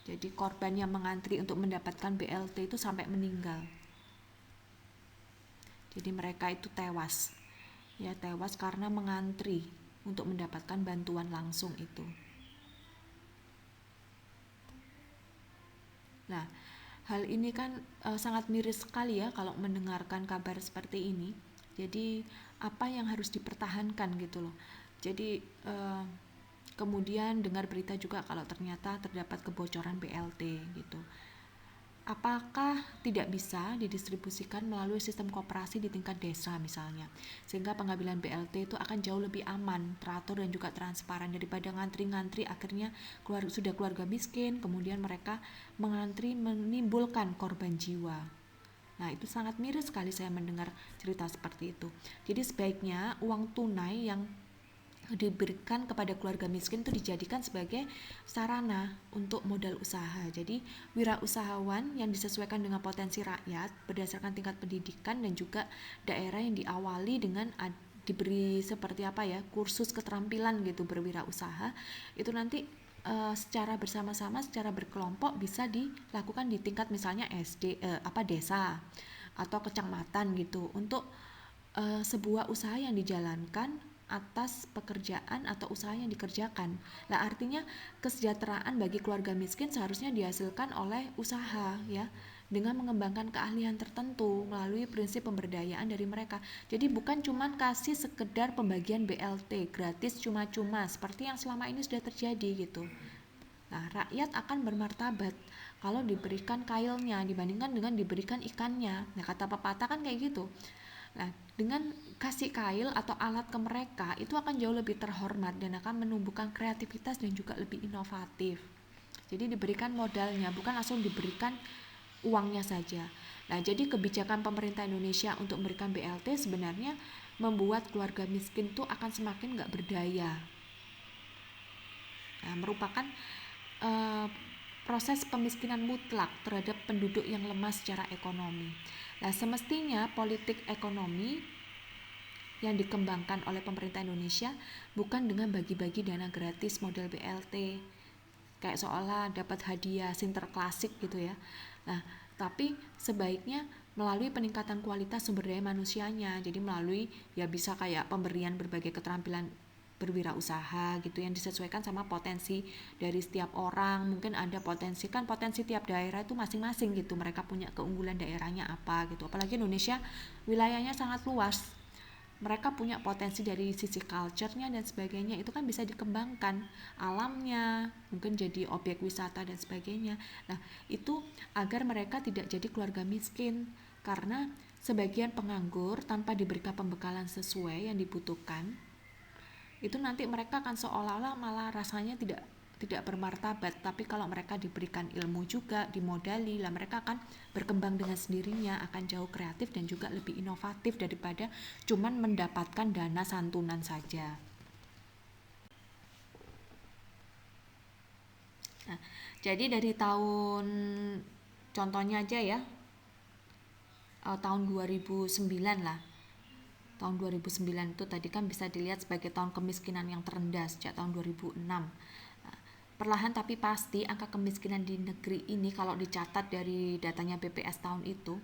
Jadi korban yang mengantri untuk mendapatkan BLT itu sampai meninggal. Jadi mereka itu tewas. Ya, tewas karena mengantri untuk mendapatkan bantuan langsung itu. Nah, hal ini kan sangat miris sekali ya kalau mendengarkan kabar seperti ini. Jadi apa yang harus dipertahankan gitu loh. Jadi kemudian dengar berita juga kalau ternyata terdapat kebocoran BLT gitu. Apakah tidak bisa didistribusikan melalui sistem koperasi di tingkat desa misalnya, sehingga pengambilan BLT itu akan jauh lebih aman, teratur dan juga transparan daripada ngantri-ngantri akhirnya sudah keluarga miskin, kemudian mereka mengantri menimbulkan korban jiwa. Nah, itu sangat miris sekali saya mendengar cerita seperti itu. Jadi sebaiknya uang tunai yang diberikan kepada keluarga miskin itu dijadikan sebagai sarana untuk modal usaha. Jadi wirausahawan yang disesuaikan dengan potensi rakyat berdasarkan tingkat pendidikan dan juga daerah yang diawali dengan diberi seperti apa ya, kursus keterampilan gitu berwirausaha, itu nanti secara bersama-sama, secara berkelompok bisa dilakukan di tingkat misalnya desa atau kecamatan gitu, untuk sebuah usaha yang dijalankan atas pekerjaan atau usaha yang dikerjakan. Nah, artinya kesejahteraan bagi keluarga miskin seharusnya dihasilkan oleh usaha ya, dengan mengembangkan keahlian tertentu melalui prinsip pemberdayaan dari mereka. Jadi bukan cuma kasih sekedar pembagian BLT gratis cuma-cuma seperti yang selama ini sudah terjadi gitu. Nah, rakyat akan bermartabat kalau diberikan kailnya dibandingkan dengan diberikan ikannya. Nah, kata pepatah kan kayak gitu. Nah, dengan kasih kail atau alat ke mereka itu akan jauh lebih terhormat dan akan menumbuhkan kreativitas dan juga lebih inovatif. Jadi diberikan modalnya, bukan langsung diberikan uangnya saja. Nah, jadi kebijakan pemerintah Indonesia untuk memberikan BLT sebenarnya membuat keluarga miskin itu akan semakin nggak berdaya. Nah, merupakan uh, proses pemiskinan mutlak terhadap penduduk yang lemah secara ekonomi. Nah, semestinya politik ekonomi yang dikembangkan oleh pemerintah Indonesia bukan dengan bagi-bagi dana gratis model BLT kayak seolah dapat hadiah sinterklasik gitu ya. Nah, tapi sebaiknya melalui peningkatan kualitas sumber daya manusianya. Jadi melalui ya bisa kayak pemberian berbagai keterampilan berwirausaha gitu yang disesuaikan sama potensi dari setiap orang. Mungkin ada potensi tiap daerah itu masing-masing gitu, mereka punya keunggulan daerahnya apa gitu. Apalagi Indonesia wilayahnya sangat luas, mereka punya potensi dari sisi culture-nya dan sebagainya, itu kan bisa dikembangkan alamnya, mungkin jadi objek wisata dan sebagainya. Nah, itu agar mereka tidak jadi keluarga miskin, karena sebagian penganggur tanpa diberikan pembekalan sesuai yang dibutuhkan itu nanti mereka akan seolah-olah malah rasanya tidak bermartabat. Tapi kalau mereka diberikan ilmu juga, dimodali, lah mereka akan berkembang dengan sendirinya, akan jauh kreatif dan juga lebih inovatif daripada cuman mendapatkan dana santunan saja. Nah, jadi dari contohnya aja ya, tahun 2009 lah. Tahun 2009 itu tadi kan bisa dilihat sebagai tahun kemiskinan yang terendah sejak tahun 2006. Perlahan tapi pasti angka kemiskinan di negeri ini kalau dicatat dari datanya BPS tahun itu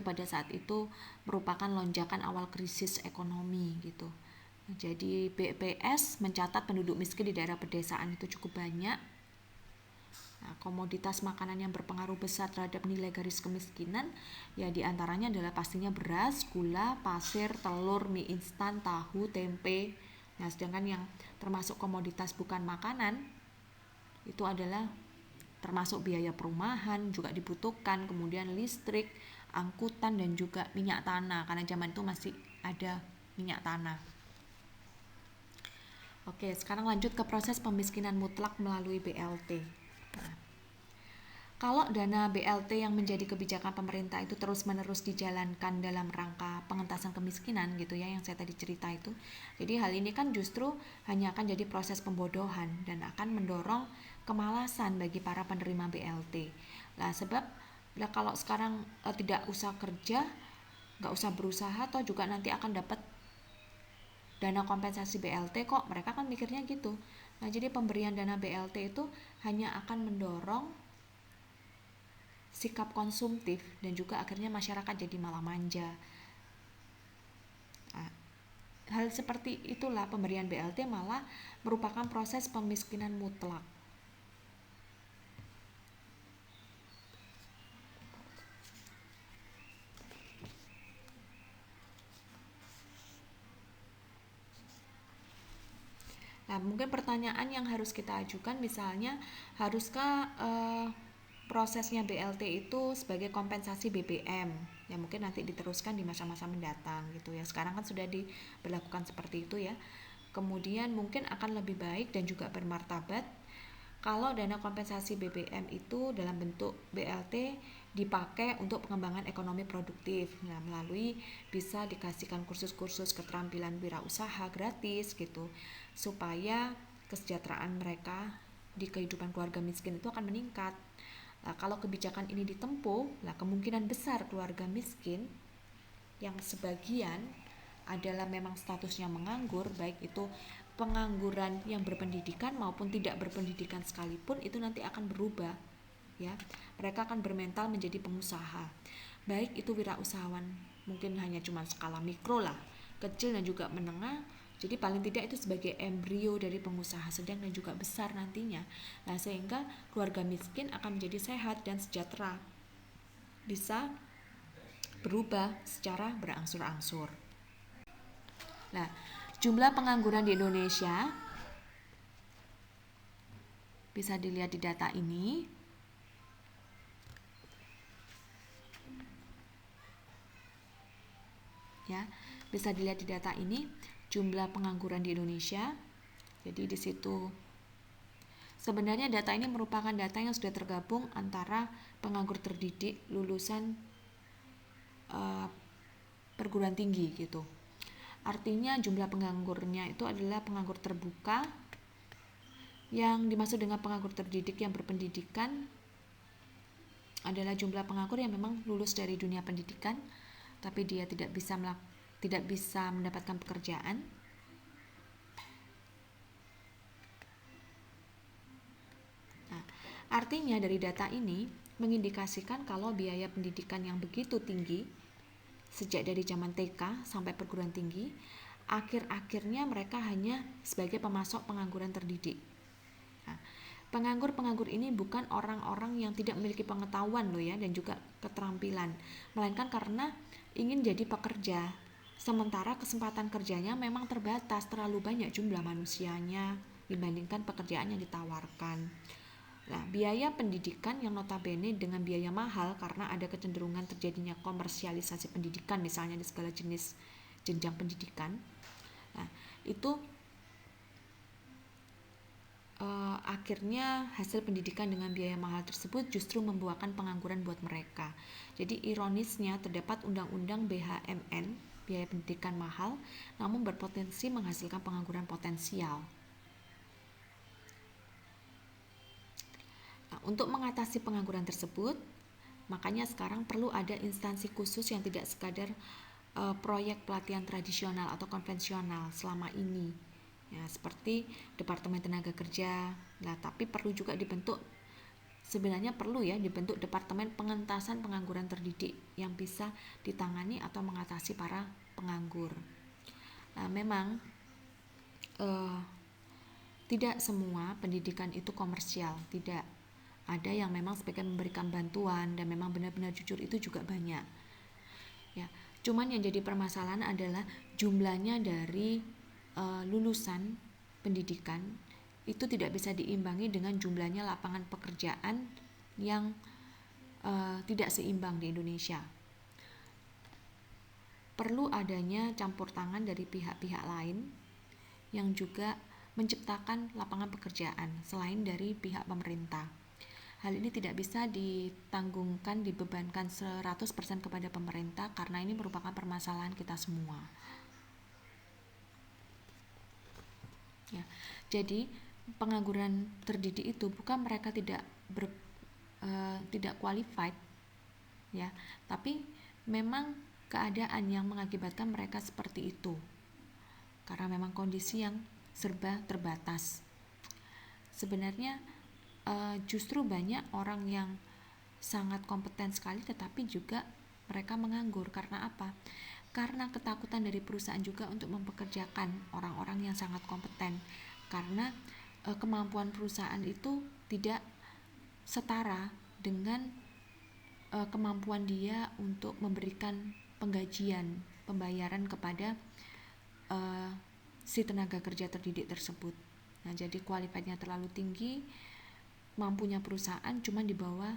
pada saat itu merupakan lonjakan awal krisis ekonomi gitu. Jadi BPS mencatat penduduk miskin di daerah pedesaan itu cukup banyak. Nah, komoditas makanan yang berpengaruh besar terhadap nilai garis kemiskinan ya diantaranya adalah pastinya beras, gula, pasir, telur, mie instan, tahu, tempe. Nah, sedangkan yang termasuk komoditas bukan makanan itu adalah termasuk biaya perumahan juga dibutuhkan, kemudian listrik, angkutan dan juga minyak tanah karena zaman itu masih ada minyak tanah. Oke, sekarang lanjut ke proses pemiskinan mutlak melalui BLT. Nah, kalau dana BLT yang menjadi kebijakan pemerintah itu terus-menerus dijalankan dalam rangka pengentasan kemiskinan gitu ya, yang saya tadi cerita itu. Jadi hal ini kan justru hanya akan jadi proses pembodohan dan akan mendorong kemalasan bagi para penerima BLT. Nah, sebab kalau sekarang tidak usah kerja, nggak usah berusaha, toh juga nanti akan dapat dana kompensasi BLT kok, mereka kan mikirnya gitu. Nah, jadi pemberian dana BLT itu hanya akan mendorong sikap konsumtif dan juga akhirnya masyarakat jadi malah manja. Nah, hal seperti itulah pemberian BLT malah merupakan proses pemiskinan mutlak. Nah, mungkin pertanyaan yang harus kita ajukan misalnya, haruskah prosesnya BLT itu sebagai kompensasi BBM? Ya mungkin nanti diteruskan di masa-masa mendatang gitu ya. Sekarang kan sudah diberlakukan seperti itu ya. Kemudian mungkin akan lebih baik dan juga bermartabat kalau dana kompensasi BBM itu dalam bentuk BLT dipakai untuk pengembangan ekonomi produktif. Nah, melalui bisa dikasihkan kursus-kursus keterampilan wirausaha gratis gitu, supaya kesejahteraan mereka di kehidupan keluarga miskin itu akan meningkat. Nah, kalau kebijakan ini ditempuh, nah kemungkinan besar keluarga miskin yang sebagian adalah memang statusnya menganggur, baik itu pengangguran yang berpendidikan maupun tidak berpendidikan sekalipun, itu nanti akan berubah ya. Mereka akan bermental menjadi pengusaha, baik itu wirausahawan mungkin hanya cuma skala mikro lah, kecil dan juga menengah. Jadi paling tidak itu sebagai embrio dari pengusaha sedang dan juga besar nantinya. Nah, sehingga keluarga miskin akan menjadi sehat dan sejahtera, bisa berubah secara berangsur-angsur. Nah, jumlah pengangguran di Indonesia bisa dilihat di data ini. Ya, bisa dilihat di data ini jumlah pengangguran di Indonesia. Jadi di situ sebenarnya data ini merupakan data yang sudah tergabung antara penganggur terdidik lulusan perguruan tinggi gitu. Artinya jumlah penganggurnya itu adalah penganggur terbuka. Yang dimaksud dengan penganggur terdidik yang berpendidikan adalah jumlah penganggur yang memang lulus dari dunia pendidikan, tapi dia tidak bisa mendapatkan pekerjaan. Nah, artinya dari data ini mengindikasikan kalau biaya pendidikan yang begitu tinggi sejak dari zaman TK sampai perguruan tinggi, akhir-akhirnya mereka hanya sebagai pemasok pengangguran terdidik. Nah, penganggur-penganggur ini bukan orang-orang yang tidak memiliki pengetahuan loh ya, dan juga keterampilan, melainkan karena ingin jadi pekerja, sementara kesempatan kerjanya memang terbatas, terlalu banyak jumlah manusianya dibandingkan pekerjaan yang ditawarkan. Nah, biaya pendidikan yang notabene dengan biaya mahal karena ada kecenderungan terjadinya komersialisasi pendidikan misalnya di segala jenis jenjang pendidikan. Nah, itu akhirnya hasil pendidikan dengan biaya mahal tersebut justru membuahkan pengangguran buat mereka. Jadi ironisnya terdapat undang-undang BHMN, biaya pendidikan mahal, namun berpotensi menghasilkan pengangguran potensial. Nah, untuk mengatasi pengangguran tersebut, makanya sekarang perlu ada instansi khusus yang tidak sekadar proyek pelatihan tradisional atau konvensional selama ini. Ya, seperti Departemen Tenaga Kerja. Nah, tapi perlu juga dibentuk, sebenarnya perlu ya dibentuk Departemen Pengentasan Pengangguran Terdidik yang bisa ditangani atau mengatasi para penganggur. Nah, memang tidak semua pendidikan itu komersial, tidak. Ada yang memang sebagai memberikan bantuan dan memang benar-benar jujur, itu juga banyak. Ya, cuman yang jadi permasalahan adalah jumlahnya dari lulusan pendidikan itu tidak bisa diimbangi dengan jumlahnya lapangan pekerjaan yang tidak seimbang di Indonesia. Perlu adanya campur tangan dari pihak-pihak lain yang juga menciptakan lapangan pekerjaan selain dari pihak pemerintah. Hal ini tidak bisa ditanggungkan, dibebankan 100% kepada pemerintah karena ini merupakan permasalahan kita semua. Ya, jadi pengangguran terdidik itu bukan mereka tidak qualified ya, tapi memang keadaan yang mengakibatkan mereka seperti itu karena memang kondisi yang serba terbatas. Sebenarnya justru banyak orang yang sangat kompeten sekali tetapi juga mereka menganggur. Karena apa? Karena ketakutan dari perusahaan juga untuk mempekerjakan orang-orang yang sangat kompeten, karena kemampuan perusahaan itu tidak setara dengan kemampuan dia untuk memberikan pembayaran kepada si tenaga kerja terdidik tersebut. Nah, jadi qualified-nya terlalu tinggi, mampunya perusahaan cuma di bawah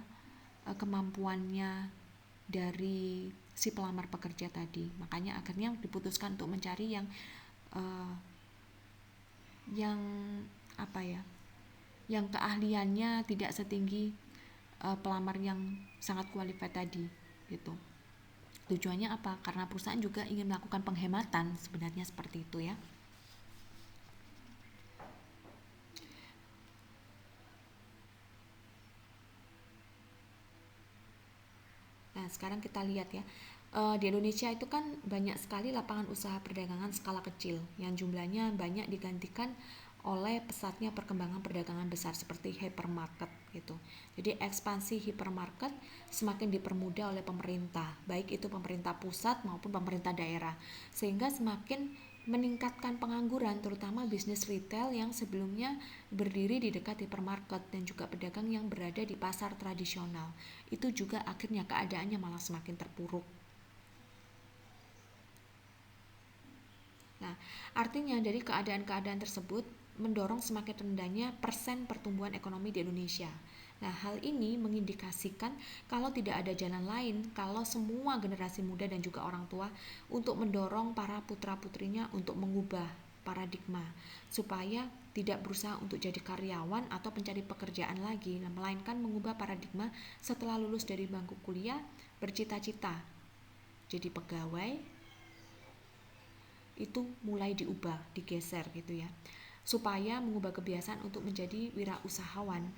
kemampuannya dari si pelamar pekerja tadi. Makanya akhirnya diputuskan untuk mencari yang apa ya, yang keahliannya tidak setinggi pelamar yang sangat qualified tadi gitu. Tujuannya apa? Karena perusahaan juga ingin melakukan penghematan, sebenarnya seperti itu ya. Nah, sekarang kita lihat ya. Di Indonesia itu kan banyak sekali lapangan usaha perdagangan skala kecil yang jumlahnya banyak digantikan oleh pesatnya perkembangan perdagangan besar seperti hypermarket gitu. Jadi ekspansi hypermarket semakin dipermudah oleh pemerintah, baik itu pemerintah pusat maupun pemerintah daerah, sehingga semakin meningkatkan pengangguran, terutama bisnis retail yang sebelumnya berdiri di dekat hypermarket dan juga pedagang yang berada di pasar tradisional. Itu juga akhirnya keadaannya malah semakin terpuruk. Nah, artinya dari keadaan-keadaan tersebut mendorong semakin rendahnya persen pertumbuhan ekonomi di Indonesia. Nah, hal ini mengindikasikan kalau tidak ada jalan lain kalau semua generasi muda dan juga orang tua untuk mendorong para putra-putrinya untuk mengubah paradigma supaya tidak berusaha untuk jadi karyawan atau pencari pekerjaan lagi, melainkan mengubah paradigma setelah lulus dari bangku kuliah bercita-cita jadi pegawai, itu mulai diubah, digeser gitu ya, supaya mengubah kebiasaan untuk menjadi wirausahawan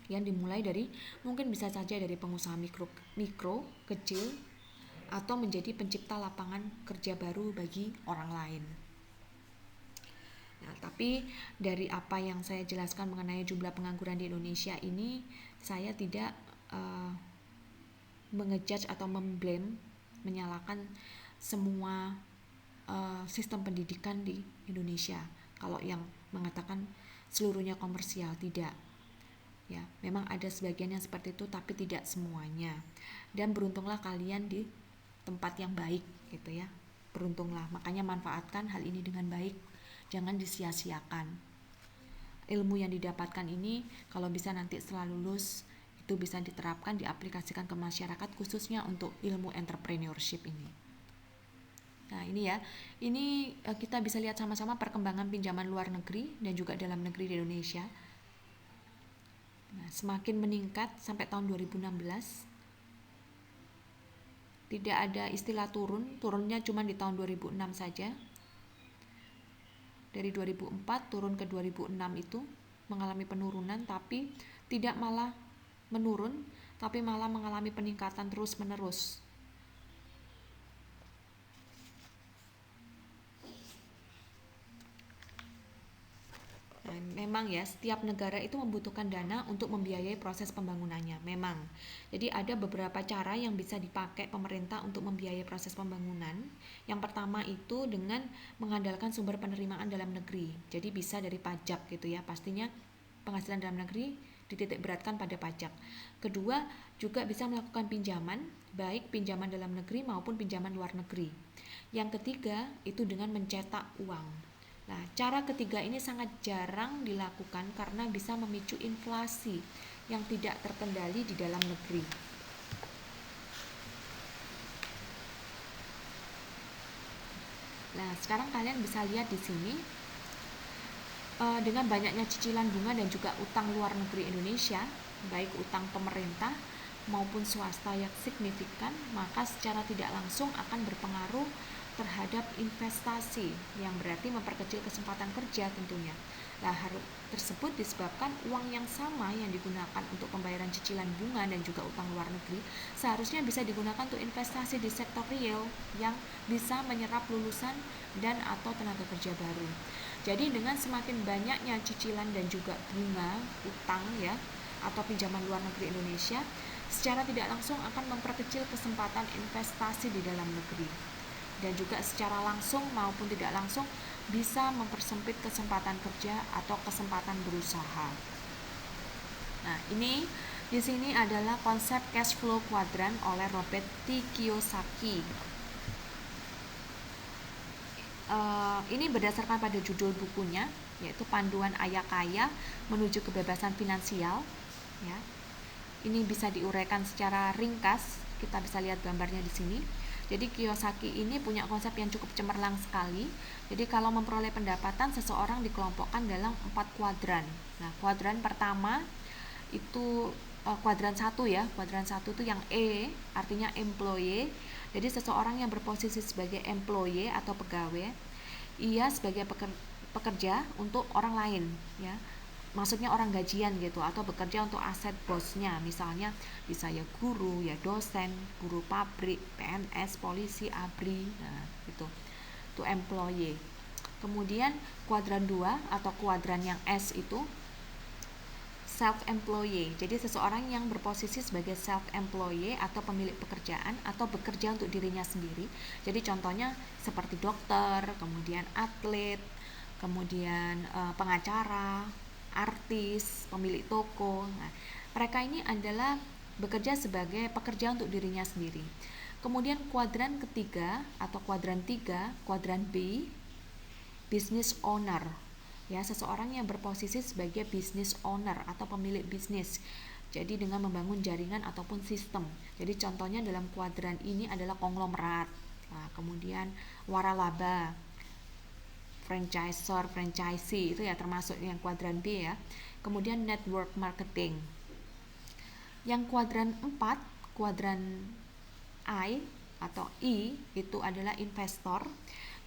yang dimulai dari mungkin bisa saja dari pengusaha mikro kecil atau menjadi pencipta lapangan kerja baru bagi orang lain. Nah, tapi dari apa yang saya jelaskan mengenai jumlah pengangguran di Indonesia ini, saya tidak mengejudge atau menyalahkan semua sistem pendidikan di Indonesia. Kalau yang mengatakan seluruhnya komersial, tidak. Ya, memang ada sebagian yang seperti itu, tapi tidak semuanya. Dan beruntunglah kalian di tempat yang baik, gitu ya. Beruntunglah, makanya manfaatkan hal ini dengan baik, jangan disia-siakan. Ilmu yang didapatkan ini, kalau bisa nanti setelah lulus, itu bisa diterapkan, diaplikasikan ke masyarakat, khususnya untuk ilmu entrepreneurship ini. Nah, ini ya, ini kita bisa lihat sama-sama perkembangan pinjaman luar negeri dan juga dalam negeri di Indonesia. Nah, semakin meningkat sampai tahun 2016. Tidak ada istilah turunnya cuma di tahun 2006 saja. Dari 2004 turun ke 2006 itu mengalami penurunan, tapi tidak malah menurun, tapi malah mengalami peningkatan terus-menerus. Nah, memang ya, setiap negara itu membutuhkan dana untuk membiayai proses pembangunannya. Memang. Jadi ada beberapa cara yang bisa dipakai pemerintah untuk membiayai proses pembangunan. Yang pertama itu dengan mengandalkan sumber penerimaan dalam negeri. Jadi bisa dari pajak gitu ya. Pastinya penghasilan dalam negeri dititik beratkan pada pajak. Kedua, juga bisa melakukan pinjaman, baik pinjaman dalam negeri maupun pinjaman luar negeri. Yang ketiga, itu dengan mencetak uang. Nah, cara ketiga ini sangat jarang dilakukan karena bisa memicu inflasi yang tidak terkendali di dalam negeri. Nah, sekarang kalian bisa lihat di sini dengan banyaknya cicilan bunga dan juga utang luar negeri Indonesia, baik utang pemerintah maupun swasta yang signifikan, maka secara tidak langsung akan berpengaruh terhadap investasi, yang berarti memperkecil kesempatan kerja tentunya. Nah, hal tersebut disebabkan uang yang sama yang digunakan untuk pembayaran cicilan bunga dan juga utang luar negeri seharusnya bisa digunakan untuk investasi di sektor real yang bisa menyerap lulusan dan atau tenaga kerja baru. Jadi dengan semakin banyaknya cicilan dan juga bunga utang ya atau pinjaman luar negeri Indonesia, secara tidak langsung akan memperkecil kesempatan investasi di dalam negeri. Dan juga secara langsung maupun tidak langsung bisa mempersempit kesempatan kerja atau kesempatan berusaha. Nah, ini di sini adalah konsep cash flow quadrant oleh Robert T. Kiyosaki. Ini berdasarkan pada judul bukunya, yaitu Panduan Ayakaya Menuju Kebebasan Finansial. Ya, ini bisa diuraikan secara ringkas. Kita bisa lihat gambarnya di sini. Jadi Kiyosaki ini punya konsep yang cukup cemerlang sekali. Jadi kalau memperoleh pendapatan, seseorang dikelompokkan dalam 4 kuadran. Nah, kuadran pertama itu kuadran 1 ya. Kuadran 1 itu yang E, artinya employee. Jadi seseorang yang berposisi sebagai employee atau pegawai, ia sebagai pekerja untuk orang lain ya. Maksudnya orang gajian gitu, atau bekerja untuk aset bosnya, misalnya bisa ya guru, ya dosen, buruh pabrik, PNS, polisi, ABRI, nah itu employee. Kemudian kuadran 2 atau kuadran yang S itu self-employee, jadi seseorang yang berposisi sebagai self-employee atau pemilik pekerjaan atau bekerja untuk dirinya sendiri. Jadi contohnya seperti dokter, kemudian atlet, kemudian pengacara, artis, pemilik toko. Nah, mereka ini adalah bekerja sebagai pekerja untuk dirinya sendiri. Kemudian kuadran ketiga atau kuadran 3, kuadran B, business owner. Ya, seseorang yang berposisi sebagai business owner atau pemilik bisnis. Jadi dengan membangun jaringan ataupun sistem. Jadi contohnya dalam kuadran ini adalah konglomerat. Nah, kemudian waralaba, franchisor, franchisee itu ya termasuk yang kuadran B ya. Kemudian network marketing. Yang kuadran 4, kuadran I atau I itu adalah investor,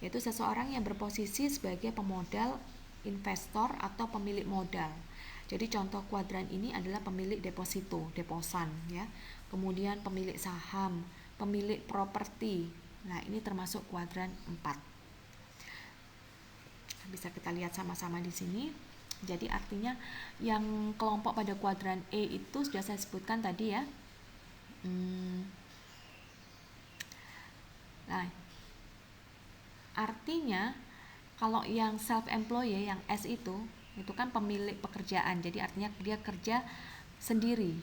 yaitu seseorang yang berposisi sebagai pemodal, investor atau pemilik modal. Jadi contoh kuadran ini adalah pemilik deposito, deposan ya. Kemudian pemilik saham, pemilik properti. Nah, ini termasuk kuadran 4. Bisa kita lihat sama-sama di sini. Jadi artinya yang kelompok pada kuadran E itu sudah saya sebutkan tadi ya. Nah, artinya kalau yang self-employed yang S itu kan pemilik pekerjaan. Jadi artinya dia kerja sendiri.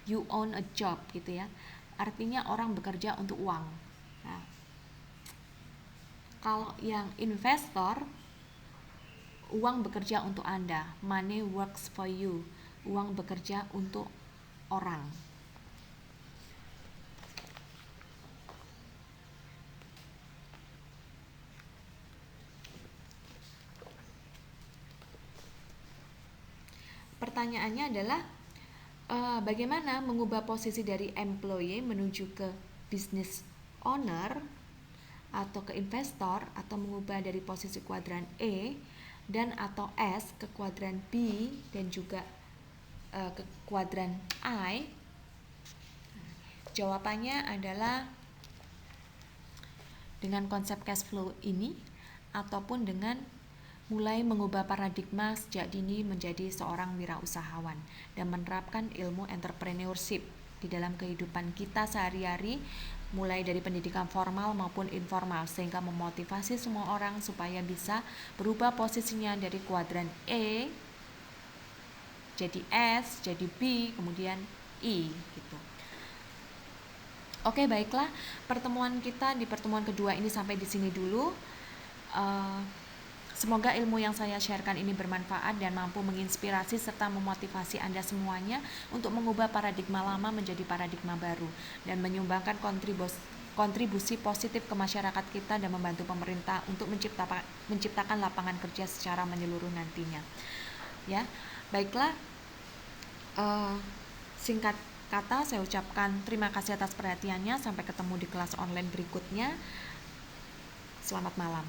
You own a job gitu ya. Artinya orang bekerja untuk uang. Nah, kalau yang investor, uang bekerja untuk Anda, money works for you, uang bekerja untuk orang. Pertanyaannya adalah bagaimana mengubah posisi dari employee menuju ke business owner atau ke investor, atau mengubah dari posisi kuadran E dan atau S ke kuadran B dan juga ke kuadran I. Jawabannya adalah dengan konsep cash flow ini ataupun dengan mulai mengubah paradigma sejak dini menjadi seorang wirausahawan dan menerapkan ilmu entrepreneurship di dalam kehidupan kita sehari-hari, mulai dari pendidikan formal maupun informal, sehingga memotivasi semua orang supaya bisa berubah posisinya dari kuadran E jadi S, jadi B, kemudian I gitu. Oke, baiklah, pertemuan kita di pertemuan kedua ini sampai di sini dulu. Semoga ilmu yang saya sharekan ini bermanfaat dan mampu menginspirasi serta memotivasi Anda semuanya untuk mengubah paradigma lama menjadi paradigma baru dan menyumbangkan kontribusi positif ke masyarakat kita dan membantu pemerintah untuk menciptakan lapangan kerja secara menyeluruh nantinya. Ya, baiklah. Singkat kata saya ucapkan terima kasih atas perhatiannya. Sampai ketemu di kelas online berikutnya. Selamat malam.